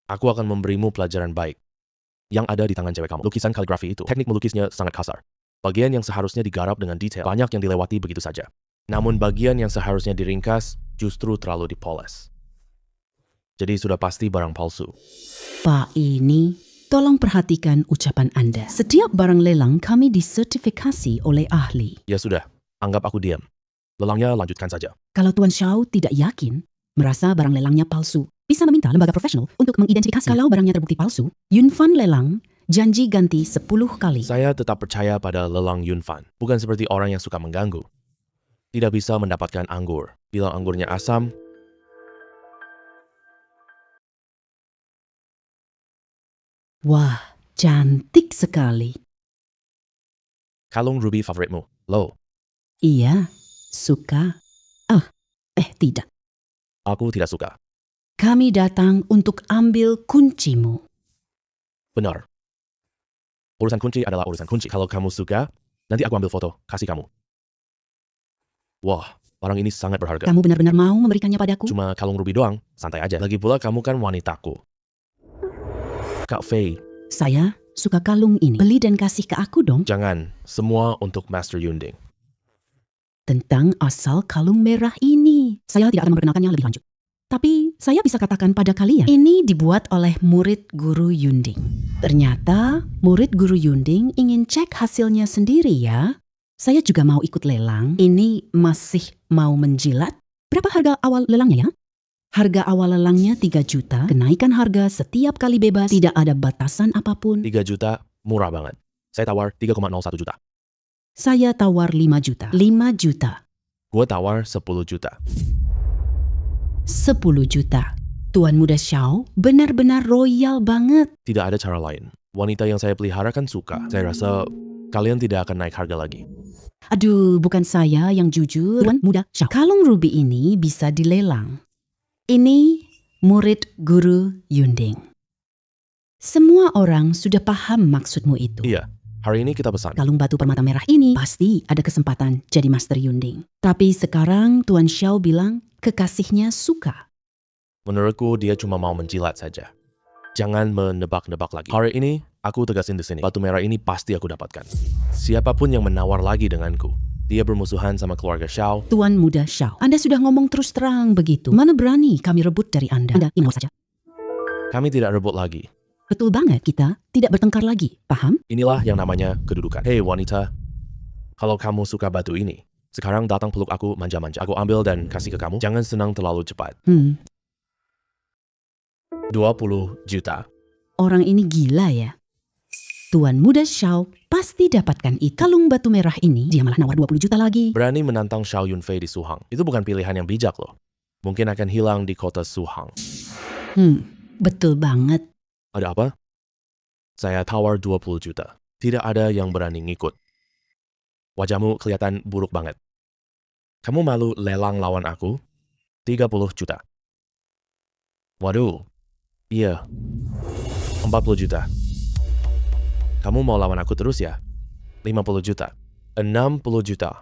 Aku akan memberimu pelajaran baik. Yang ada di tangan cewek kamu. Lukisan kaligrafi itu, teknik melukisnya sangat kasar. Bagian yang seharusnya digarap dengan detail, banyak yang dilewati begitu saja. Namun bagian yang seharusnya diringkas, justru terlalu dipoles. Jadi sudah pasti barang palsu. Pak ini, tolong perhatikan ucapan Anda. Setiap barang lelang kami disertifikasi oleh ahli. Ya sudah, anggap aku diam. Lelangnya lanjutkan saja. Kalau Tuan Xiao tidak yakin, merasa barang lelangnya palsu, bisa meminta lembaga profesional untuk mengidentifikasi. Kalau barangnya terbukti palsu, Yunfan lelang janji ganti 10 kali. Saya tetap percaya pada lelang Yunfan. Bukan seperti orang yang suka mengganggu. Tidak bisa mendapatkan anggur. Bila anggurnya asam, Wah, cantik sekali. kalung ruby favoritmu. Lo, Iya, suka. Tidak. aku tidak suka. Kami datang untuk ambil kuncimu. Benar. Urusan kunci adalah urusan kunci. Kalau kamu suka, nanti aku ambil foto, kasih kamu. Wah, barang ini sangat berharga. Kamu benar-benar mau memberikannya padaku? Cuma kalung ruby doang, santai aja. Lagi pula kamu kan wanitaku. Kak Fei, Saya suka kalung ini. Beli dan kasih ke aku dong. jangan. Semua untuk Master Yunding. Tentang asal kalung merah ini. Saya tidak akan memperkenalkannya lebih lanjut. Tapi saya bisa katakan pada kalian, ini dibuat oleh murid guru Yunding. Ternyata murid guru Yunding ingin cek hasilnya sendiri ya. Saya juga mau ikut lelang. Ini masih mau menjilat. Berapa harga awal lelangnya ya? Harga awal lelangnya 3 juta. Kenaikan harga setiap kali bebas. Tidak ada batasan apapun. 3 juta, murah banget. Saya tawar 3,01 juta. Saya tawar 5 juta. 5 juta. Gue tawar 10 juta. 10 juta. Tuan Muda Xiao benar-benar royal banget. Tidak ada cara lain. Wanita yang saya pelihara kan suka. Saya rasa kalian tidak akan naik harga lagi. Aduh, bukan saya yang jujur. Tuan Muda Xiao. Kalung ruby ini bisa dilelang. Ini murid guru Yunding. Semua orang sudah paham maksudmu itu. Iya, hari ini kita pesan. Kalung batu permata merah ini pasti ada kesempatan jadi Master Yunding. Tapi sekarang Tuan Xiao bilang kekasihnya suka. Menurutku dia cuma mau menjilat saja. Jangan menebak-nebak lagi. Hari ini aku tegasin di sini. Batu merah ini pasti aku dapatkan. Siapapun yang menawar lagi denganku, dia bermusuhan sama keluarga Xiao. Tuan Muda Xiao, Anda sudah ngomong terus terang begitu. Mana berani kami rebut dari Anda? Anda ingat saja. Kami tidak rebut lagi. Betul banget, kita tidak bertengkar lagi. Paham? Inilah yang namanya kedudukan. Hei wanita, kalau kamu suka batu ini, sekarang datang peluk aku manja-manja. Aku ambil dan kasih ke kamu. Jangan senang terlalu cepat. 20 juta. Orang ini gila ya. Tuan Muda Xiao pasti dapatkan itu. Kalung batu merah ini, dia malah nawar 20 juta lagi. Berani menantang Xiao Yunfei di Suhang. Itu bukan pilihan yang bijak loh. Mungkin akan hilang di kota Suhang. Betul banget. Ada apa? Saya tawar 20 juta. Tidak ada yang berani ngikut. Wajahmu kelihatan buruk banget. Kamu malu lelang lawan aku? 30 juta. Waduh. Iya. 40 juta. Kamu mau lawan aku terus ya? 50 juta. 60 juta.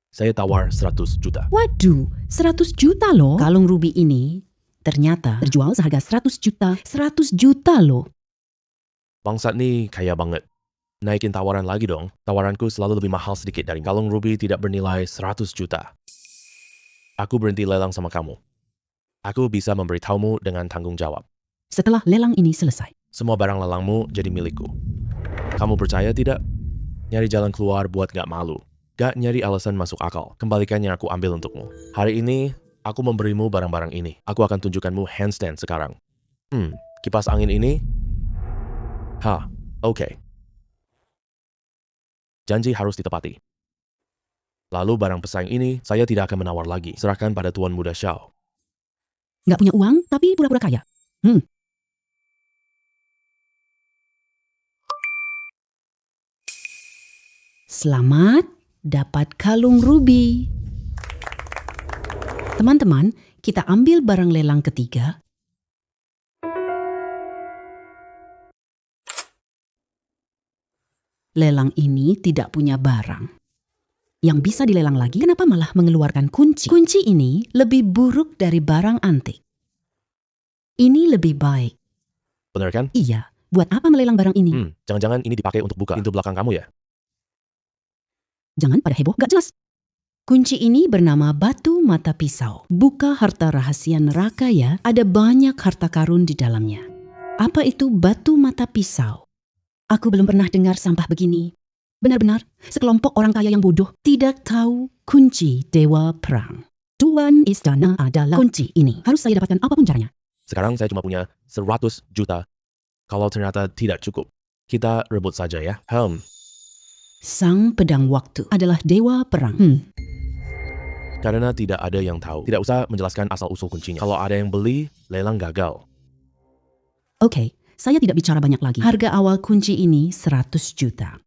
Saya tawar 100 juta. Waduh, 100 juta loh. Kalung ruby ini ternyata terjual seharga 100 juta. 100 juta loh. Bangsat nih kaya banget. Naikin tawaran lagi dong. Tawaranku selalu lebih mahal sedikit dari kalung ruby tidak bernilai 100 juta. Aku berhenti lelang sama kamu. Aku bisa memberitahumu dengan tanggung jawab. Setelah lelang ini selesai, Semua barang lelangmu jadi milikku. Kamu percaya tidak? Nyari jalan keluar buat gak malu. Gak nyari alasan masuk akal. Kembalikan yang aku ambil untukmu. Hari ini, aku memberimu barang-barang ini. Aku akan tunjukkanmu handstand sekarang. Kipas angin ini? Oke. Janji harus ditepati. Lalu barang pesaing ini, saya tidak akan menawar lagi. Serahkan pada Tuan Muda Xiao. nggak punya uang tapi pura-pura kaya. Selamat dapat kalung ruby. Teman-teman, kita ambil barang lelang ketiga. Lelang ini tidak punya barang yang bisa dilelang lagi. Kenapa malah mengeluarkan kunci? Kunci ini lebih buruk dari barang antik. Ini lebih baik. Benar kan? Iya, buat apa melelang barang ini? Jangan-jangan ini dipakai untuk buka pintu belakang kamu ya? Jangan pada heboh, gak jelas. Kunci ini bernama batu mata pisau. Buka harta rahasia neraka ya, ada banyak harta karun di dalamnya. Apa itu batu mata pisau? Aku belum pernah dengar sampah begini. Benar-benar, sekelompok orang kaya yang bodoh tidak tahu kunci Dewa Perang. Tuan Istana adalah kunci ini. Harus saya dapatkan apapun caranya. Sekarang saya cuma punya 100 juta. Kalau ternyata tidak cukup, kita rebut saja ya. Sang pedang waktu adalah Dewa Perang. Karena tidak ada yang tahu. Tidak usah menjelaskan asal-usul kuncinya. Kalau ada yang beli, lelang gagal. Oke, saya tidak bicara banyak lagi. Harga awal kunci ini 100 juta.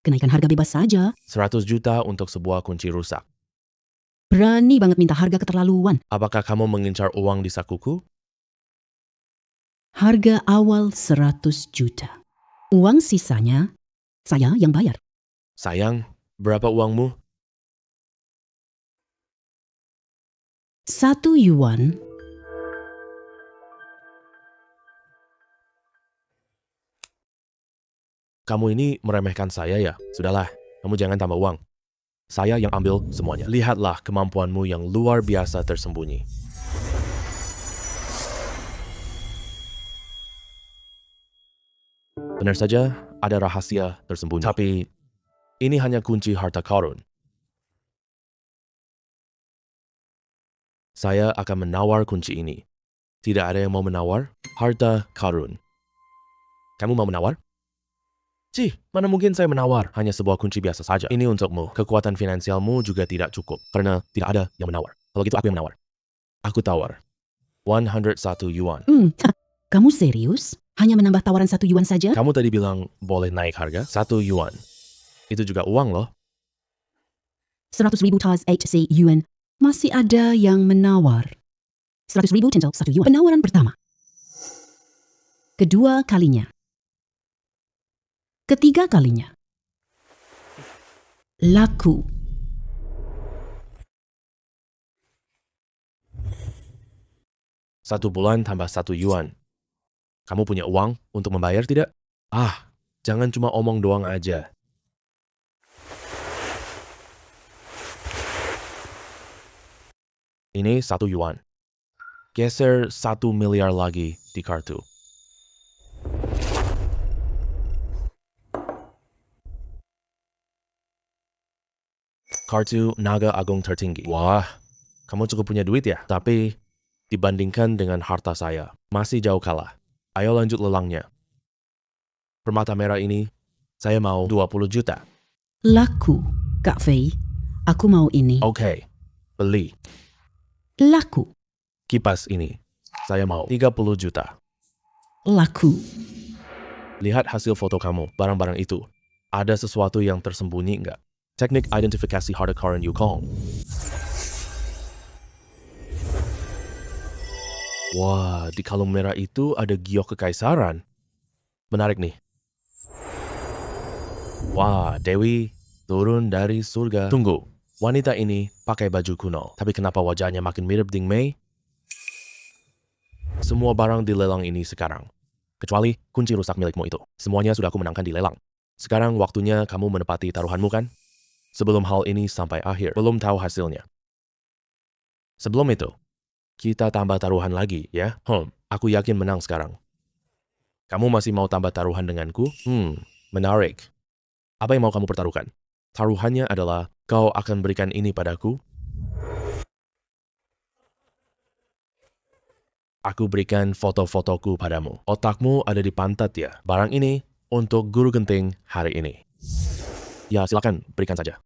Kenaikan harga bebas saja. 100 juta untuk sebuah kunci rusak. Berani banget minta harga keterlaluan. Apakah kamu mengincar uang di sakuku? Harga awal 100 juta. Uang sisanya, saya yang bayar. Sayang, berapa uangmu? 1 yuan. Kamu ini meremehkan saya ya? Sudahlah, kamu jangan tambah uang. Saya yang ambil semuanya. Lihatlah kemampuanmu yang luar biasa tersembunyi. Benar saja, ada rahasia tersembunyi. Tapi, ini hanya kunci harta karun. Saya akan menawar kunci ini. Tidak ada yang mau menawar? Harta karun. Kamu mau menawar? Mana mungkin saya menawar? Hanya sebuah kunci biasa saja. Ini untukmu. Kekuatan finansialmu juga tidak cukup. Karena tidak ada yang menawar. Kalau gitu aku yang menawar. Aku tawar. 101 yuan. Kamu serius? Hanya menambah tawaran 1 yuan saja? Kamu tadi bilang boleh naik harga? 1 yuan. Itu juga uang loh. 100.000 tas HC yuan. Masih ada yang menawar. 100.000 cancel 1 yuan. Penawaran pertama. Kedua kalinya. Ketiga kalinya. Laku. Satu bulan tambah 1 yuan. Kamu punya uang untuk membayar tidak? Jangan cuma omong doang aja. Ini 1 yuan. Geser 1 miliar lagi di kartu. Kartu naga agung tertinggi. Wah, kamu cukup punya duit ya? Tapi, dibandingkan dengan harta saya, masih jauh kalah. Ayo lanjut lelangnya. Permata merah ini, saya mau 20 juta. Laku. Kak Fei, aku mau ini. Oke, beli. Laku. Kipas ini, saya mau 30 juta. Laku. Lihat hasil foto kamu, barang-barang itu. Ada sesuatu yang tersembunyi nggak? Teknik identifikasi harta karun Yukong. Wah, di kalung merah itu ada giok kekaisaran. Menarik nih. Wah, Dewi turun dari surga. Tunggu, wanita ini pakai baju kuno. Tapi kenapa wajahnya makin mirip Ding Mei? Semua barang di lelang ini sekarang. Kecuali kunci rusak milikmu itu. Semuanya sudah aku menangkan di lelang. Sekarang waktunya kamu menepati taruhanmu kan? Sebelum hal ini sampai akhir, belum tahu hasilnya. Sebelum itu, kita tambah taruhan lagi ya. Aku yakin menang sekarang. Kamu masih mau tambah taruhan denganku? Menarik. Apa yang mau kamu pertaruhkan? Taruhannya adalah kau akan berikan ini padaku. Aku berikan foto-fotoku padamu. Otakmu ada di pantat ya. Barang ini untuk guru genting hari ini. Ya silakan, berikan saja.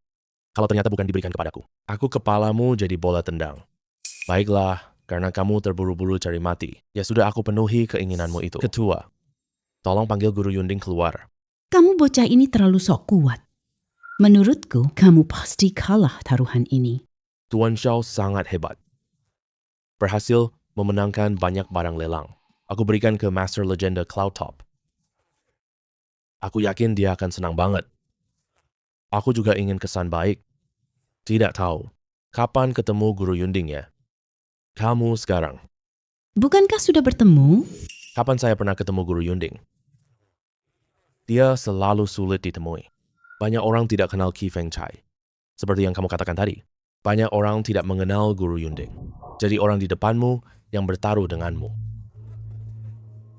Kalau ternyata bukan diberikan kepadaku, aku kepalamu jadi bola tendang. Baiklah, karena kamu terburu-buru cari mati. Ya sudah, aku penuhi keinginanmu itu. Ketua, tolong panggil guru Yunding keluar. Kamu bocah ini terlalu sok kuat. Menurutku, kamu pasti kalah taruhan ini. Tuan Xiao sangat hebat. Berhasil memenangkan banyak barang lelang. Aku berikan ke Master Legenda Cloud Top. Aku yakin dia akan senang banget. Aku juga ingin kesan baik. Tidak tahu, kapan ketemu guru Yunding ya? Kamu sekarang. Bukankah sudah bertemu? Kapan saya pernah ketemu guru Yunding? Dia selalu sulit ditemui. Banyak orang tidak kenal Qi Feng Chai. Seperti yang kamu katakan tadi, banyak orang tidak mengenal guru Yunding. Jadi orang di depanmu yang bertaruh denganmu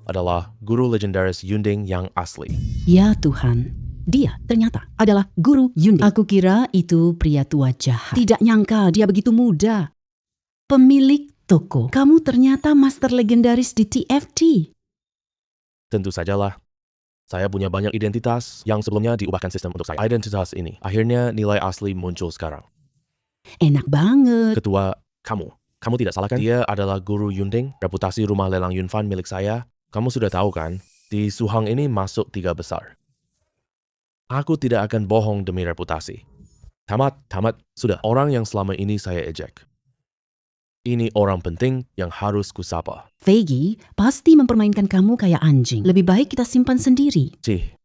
adalah guru legendaris Yunding yang asli. Ya Tuhan, dia ternyata adalah guru Yunding. Aku kira itu pria tua jahat. Tidak nyangka dia begitu muda. Pemilik toko, kamu ternyata master legendaris di TFT. Tentu sajalah. Saya punya banyak identitas yang sebelumnya diubahkan sistem untuk saya. Identitas ini, akhirnya nilai asli muncul sekarang. Enak banget. Ketua, kamu tidak salah kan? Dia adalah guru Yunding, reputasi rumah lelang Yunfan milik saya. Kamu sudah tahu kan, di Suhang ini masuk 3 besar. Aku tidak akan bohong demi reputasi. Tamat, sudah. Orang yang selama ini saya ejek. Ini orang penting yang harus kusapa. Feigi pasti mempermainkan kamu kayak anjing. Lebih baik kita simpan sendiri.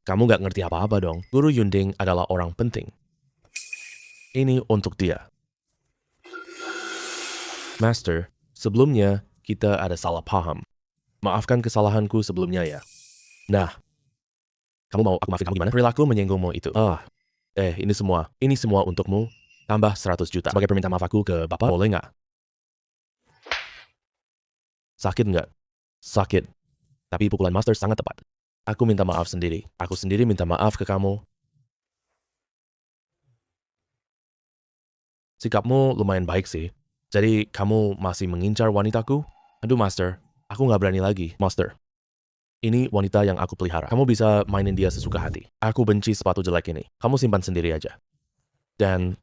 Kamu gak ngerti apa-apa dong. Guru Yunding adalah orang penting. Ini untuk dia. Master, sebelumnya kita ada salah paham. Maafkan kesalahanku sebelumnya ya. Nah, kamu mau aku maafin kamu gimana? Perilaku menyinggungmu itu. Ini semua untukmu. Tambah 100 juta. Sebagai permintaan maaf aku ke Bapak, boleh nggak? Sakit nggak? Sakit. Tapi pukulan Master sangat tepat. Aku minta maaf sendiri. Aku sendiri minta maaf ke kamu. Sikapmu lumayan baik sih. Jadi kamu masih mengincar wanitaku? Aduh Master, aku nggak berani lagi. Master, ini wanita yang aku pelihara. Kamu bisa mainin dia sesuka hati. Aku benci sepatu jelek ini. Kamu simpan sendiri aja. Dan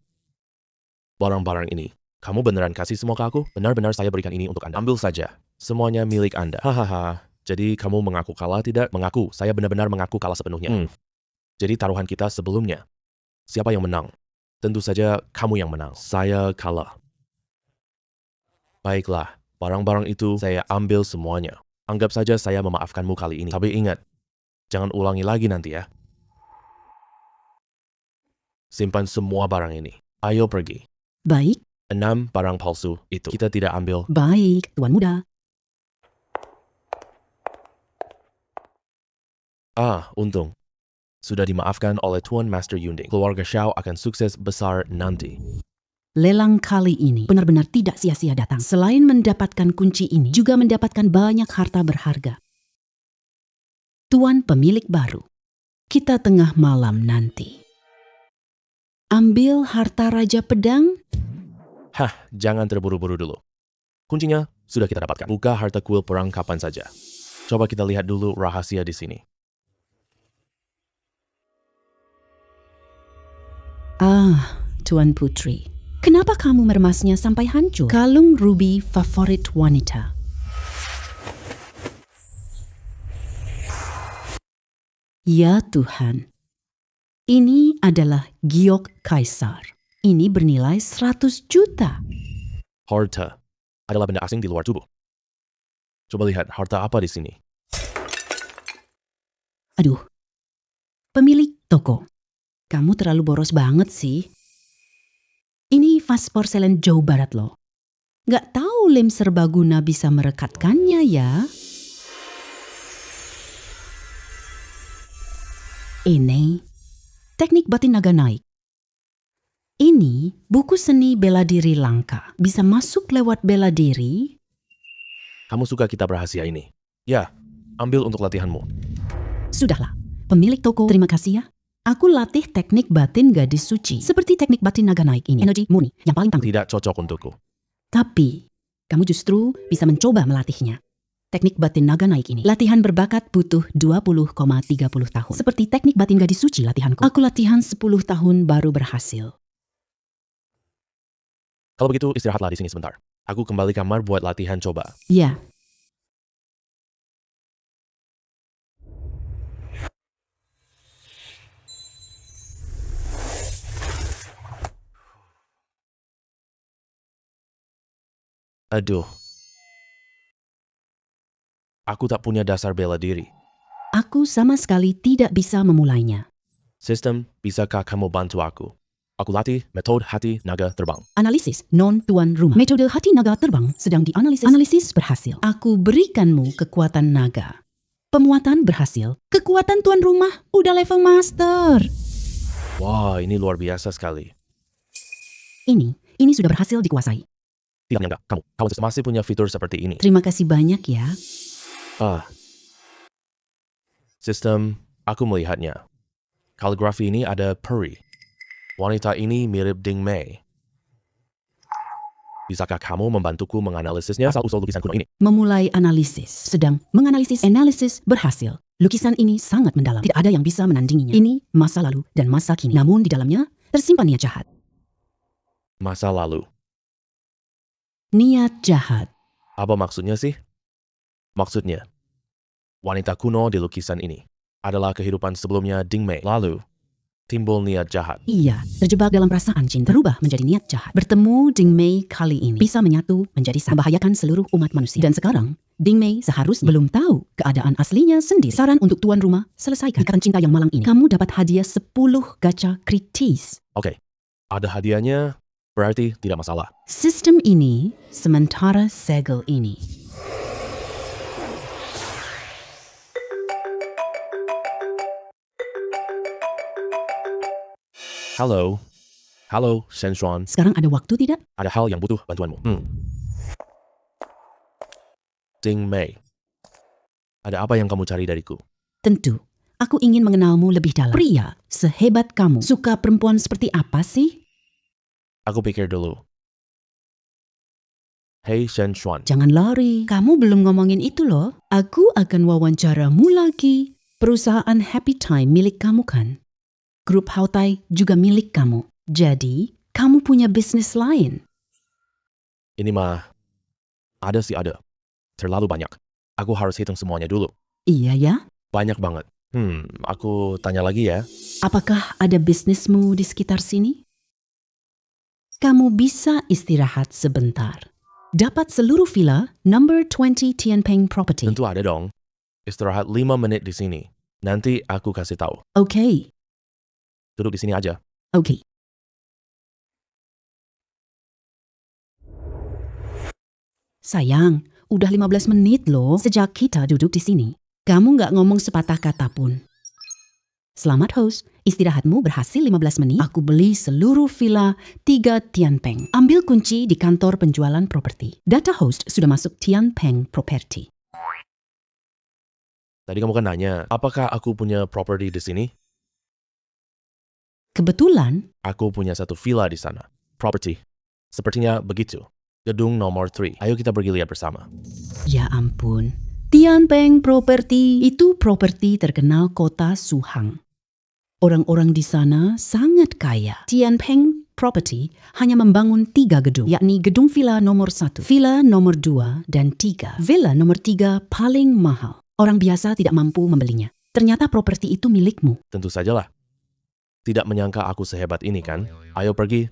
barang-barang ini, kamu beneran kasih semua ke aku? Benar-benar saya berikan ini untuk Anda. Ambil saja. Semuanya milik Anda. Hahaha. Jadi kamu mengaku kalah tidak? Mengaku. Saya benar-benar mengaku kalah sepenuhnya. Jadi taruhan kita sebelumnya. Siapa yang menang? Tentu saja kamu yang menang. Saya kalah. Baiklah, barang-barang itu saya ambil semuanya. Anggap saja saya memaafkanmu kali ini. Tapi ingat, jangan ulangi lagi nanti ya. Simpan semua barang ini. Ayo pergi. Baik. 6 barang palsu itu kita tidak ambil. Baik, Tuan Muda. Untung. Sudah dimaafkan oleh Tuan Master Yunding. Keluarga Xiao akan sukses besar nanti. Lelang kali ini benar-benar tidak sia-sia datang. Selain mendapatkan kunci ini, juga mendapatkan banyak harta berharga. Tuan pemilik baru. Kita tengah malam nanti. Ambil harta Raja Pedang. Jangan terburu-buru dulu. Kuncinya sudah kita dapatkan. Buka harta kuil perang kapan saja. Coba kita lihat dulu rahasia di sini. Tuan Putri. Kenapa kamu meremasnya sampai hancur? Kalung ruby favorit wanita. Ya Tuhan. Ini adalah giok kaisar. Ini bernilai 100 juta. Harta adalah benda asing di luar tubuh. Coba lihat harta apa di sini. Aduh. Pemilik toko. Kamu terlalu boros banget sih. Ini vas porselen Jawa Barat loh. Gak tahu lem serbaguna bisa merekatkannya ya. Ini Teknik batin naga naik. Ini buku seni bela diri langka. Bisa masuk lewat bela diri. Kamu suka kitab rahasia ini? Ya, ambil untuk latihanmu. Sudahlah, pemilik toko, terima kasih ya. Aku latih teknik batin gadis suci. Seperti teknik batin naga naik ini. Energi murni yang paling tangguh. Tidak cocok untukku. Tapi, kamu justru bisa mencoba melatihnya. Teknik batin naga naik ini. Latihan berbakat butuh 20,30 tahun. Seperti teknik batin gadis suci latihanku. Aku latihan 10 tahun baru berhasil. Kalau begitu, istirahatlah di sini sebentar. Aku kembali kamar buat latihan coba. Ya. Aduh. Aku tak punya dasar bela diri. Aku sama sekali tidak bisa memulainya. Sistem, bisakah kamu bantu aku? Aku latih metode hati naga terbang. Analisis non-tuan rumah. Metode hati naga terbang sedang dianalisis. Analisis berhasil. Aku berikanmu kekuatan naga. Pemuatan berhasil. Kekuatan tuan rumah udah level master. Wah, ini luar biasa sekali. Ini sudah berhasil dikuasai. Tidak menyangka, kamu masih punya fitur seperti ini. Terima kasih banyak ya. Sistem, aku melihatnya. Kaligrafi ini ada peri. Wanita ini mirip Ding Mei. Bisakah kamu membantuku menganalisisnya asal-usul lukisan kuno ini? Memulai analisis. Sedang menganalisis. Analisis berhasil. Lukisan ini sangat mendalam. Tidak ada yang bisa menandinginya. Ini masa lalu dan masa kini. Namun di dalamnya tersimpan niat jahat. Masa lalu. Niat jahat. Apa maksudnya sih? Maksudnya, wanita kuno di lukisan ini adalah kehidupan sebelumnya Ding Mei. Lalu, timbul niat jahat. Iya, terjebak dalam perasaan cinta, berubah menjadi niat jahat. Bertemu Ding Mei kali ini bisa menyatu menjadi membahayakan seluruh umat manusia. Dan sekarang, Ding Mei seharusnya belum tahu keadaan aslinya sendiri. Saran untuk tuan rumah, selesaikan ikatan cinta yang malang ini. Kamu dapat hadiah 10 gacha kritis. Oke, ada hadiahnya, berarti tidak masalah. Sistem ini sementara segel ini. Halo, Shen Xuan. Sekarang ada waktu tidak? Ada hal yang butuh bantuanmu. Ding Mei, ada apa yang kamu cari dariku? Tentu, aku ingin mengenalmu lebih dalam. Pria sehebat kamu, suka perempuan seperti apa sih? Aku pikir dulu. Hei Shen Xuan, Jangan lari, kamu belum ngomongin itu loh. Aku akan wawancaramu lagi. Perusahaan Happy Time milik kamu kan? Grup Hautai juga milik kamu. Jadi, kamu punya bisnis lain. ini mah ada sih ada. Terlalu banyak. Aku harus hitung semuanya dulu. Iya ya? Banyak banget. Aku tanya lagi ya. Apakah ada bisnismu di sekitar sini? Kamu bisa istirahat sebentar. Dapat seluruh villa number 20 Tianpeng Property. Tentu ada dong. Istirahat 5 menit di sini. Nanti aku kasih tahu. Oke. Duduk di sini aja. Oke. Sayang, udah 15 menit loh sejak kita duduk di sini. Kamu nggak ngomong sepatah kata pun. Selamat host, istirahatmu berhasil 15 menit. Aku beli seluruh villa 3 Tianpeng. Ambil kunci di kantor penjualan properti. Data host sudah masuk Tianpeng Property. Tadi kamu kan nanya, apakah aku punya properti di sini? Kebetulan, Aku punya satu villa di sana. Property. Sepertinya begitu. Gedung nomor 3. Ayo kita pergi lihat bersama. ya ampun. Tianpeng Property itu properti terkenal kota Suhang. Orang-orang di sana sangat kaya. Tianpeng Property hanya membangun 3 gedung, yakni gedung villa nomor 1, villa nomor 2, dan 3. Villa nomor 3 paling mahal. Orang biasa tidak mampu membelinya. Ternyata properti itu milikmu. Tentu sajalah. Tidak menyangka aku sehebat ini kan? Ayo pergi.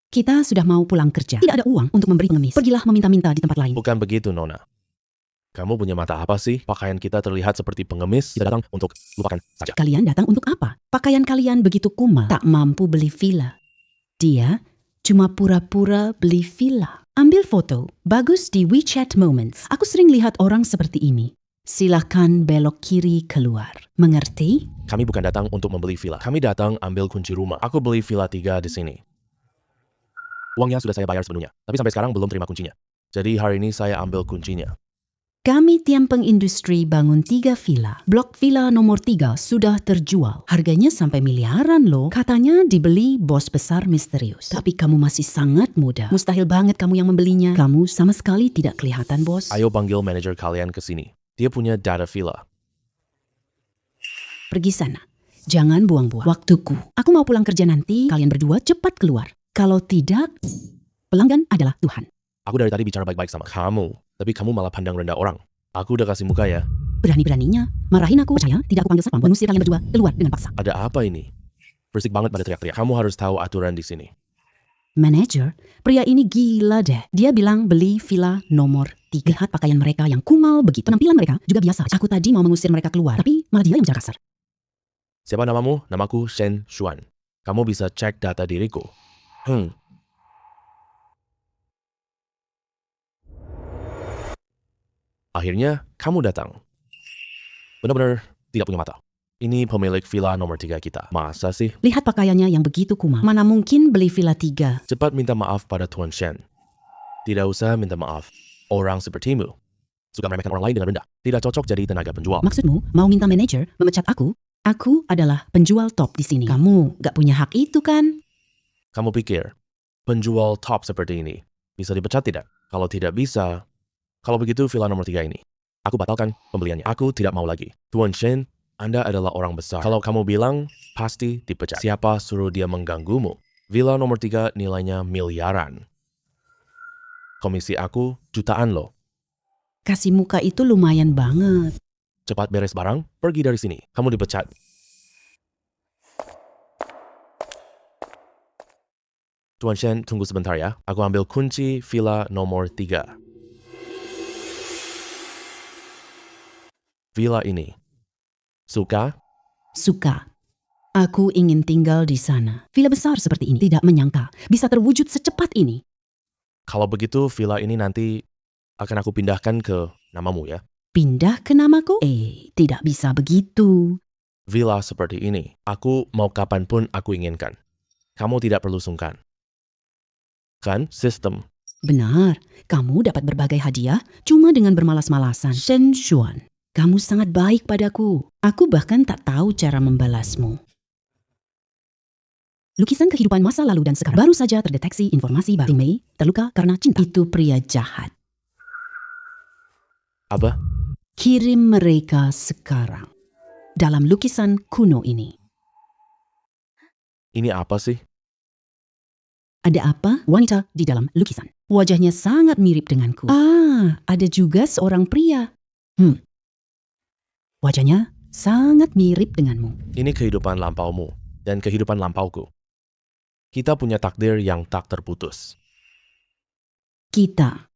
Kita sudah mau pulang kerja. Tidak ada uang untuk memberi pengemis. Pergilah meminta-minta di tempat lain. Bukan begitu, Nona. Kamu punya mata apa sih? Pakaian kita terlihat seperti pengemis. Kita datang untuk lupakan saja. Kalian datang untuk apa? Pakaian kalian begitu kumal, tak mampu beli villa. Dia cuma pura-pura beli villa. Ambil foto, bagus di WeChat Moments. Aku sering lihat orang seperti ini. Silakan belok kiri keluar. Mengerti? Kami bukan datang untuk membeli villa. Kami datang ambil kunci rumah. Aku beli villa 3 di sini. Uangnya sudah saya bayar sepenuhnya, tapi sampai sekarang belum terima kuncinya. Jadi hari ini saya ambil kuncinya. Kami Tianpeng Industri bangun 3 villa. Blok villa nomor 3 sudah terjual. Harganya sampai miliaran loh. Katanya dibeli bos besar misterius. Tapi kamu masih sangat muda. Mustahil banget kamu yang membelinya. Kamu sama sekali tidak kelihatan, bos. Ayo panggil manajer kalian ke sini. Dia punya data villa. Pergi sana. Jangan buang-buang waktuku. Aku mau pulang kerja nanti. Kalian berdua cepat keluar. Kalau tidak, pelanggan adalah Tuhan. Aku dari tadi bicara baik-baik sama kamu, tapi kamu malah pandang rendah orang. Aku udah kasih muka ya. Berani-beraninya marahin aku. Percaya tidak aku panggil satpam mengusir kalian berdua keluar dengan paksa. Ada apa ini? Berisik banget pada teriak-teriak. Kamu harus tahu aturan di sini. Manajer, pria ini gila deh. Dia bilang beli villa nomor 3. Lihat pakaian mereka yang kumal begitu. Penampilan mereka juga biasa. Aku tadi mau mengusir mereka keluar, tapi malah dia yang bicara kasar. Siapa namamu? Namaku Shen Xuan. Kamu bisa cek data diriku. Akhirnya, kamu datang. Benar-benar tidak punya mata. Ini pemilik villa nomor 3 kita. Masa sih? Lihat pakaiannya yang begitu kumal. Mana mungkin beli villa 3? Cepat minta maaf pada Tuan Shen. Tidak usah minta maaf. Orang sepertimu suka meremehkan orang lain dengan rendah. Tidak cocok jadi tenaga penjual. Maksudmu mau minta manajer memecat aku? Aku adalah penjual top di sini. Kamu gak punya hak itu kan? Kamu pikir penjual top seperti ini bisa dipecat tidak? Kalau tidak bisa, kalau begitu villa nomor 3 ini, aku batalkan pembeliannya. Aku tidak mau lagi. Tuan Shen, Anda adalah orang besar. Kalau kamu bilang, pasti dipecat. Siapa suruh dia mengganggumu? Villa nomor 3 nilainya miliaran. Komisi aku jutaan loh. Kasih muka itu lumayan banget. Cepat beres barang, pergi dari sini. Kamu dipecat. Tuan Shen, tunggu sebentar ya. Aku ambil kunci villa nomor 3. Villa ini. Suka? Suka. Aku ingin tinggal di sana. Villa besar seperti ini. Tidak menyangka bisa terwujud secepat ini. Kalau begitu, villa ini nanti akan aku pindahkan ke namamu ya. Pindah ke namaku? Tidak bisa begitu. Villa seperti ini, aku mau kapanpun aku inginkan. Kamu tidak perlu sungkan. Kan, sistem. Benar, kamu dapat berbagai hadiah cuma dengan bermalas-malasan. Shen Xuan, kamu sangat baik padaku. Aku bahkan tak tahu cara membalasmu. Lukisan kehidupan masa lalu dan sekarang. Baru saja terdeteksi informasi baru. Ting Mei terluka karena cinta. Itu pria jahat. Apa? Kirim mereka sekarang. Dalam lukisan kuno ini. Ini apa sih? Ada apa? Wanita di dalam lukisan. Wajahnya sangat mirip denganku. Ada juga seorang pria. Wajahnya sangat mirip denganmu. Ini kehidupan lampaumu dan kehidupan lampauku. Kita punya takdir yang tak terputus. Kita.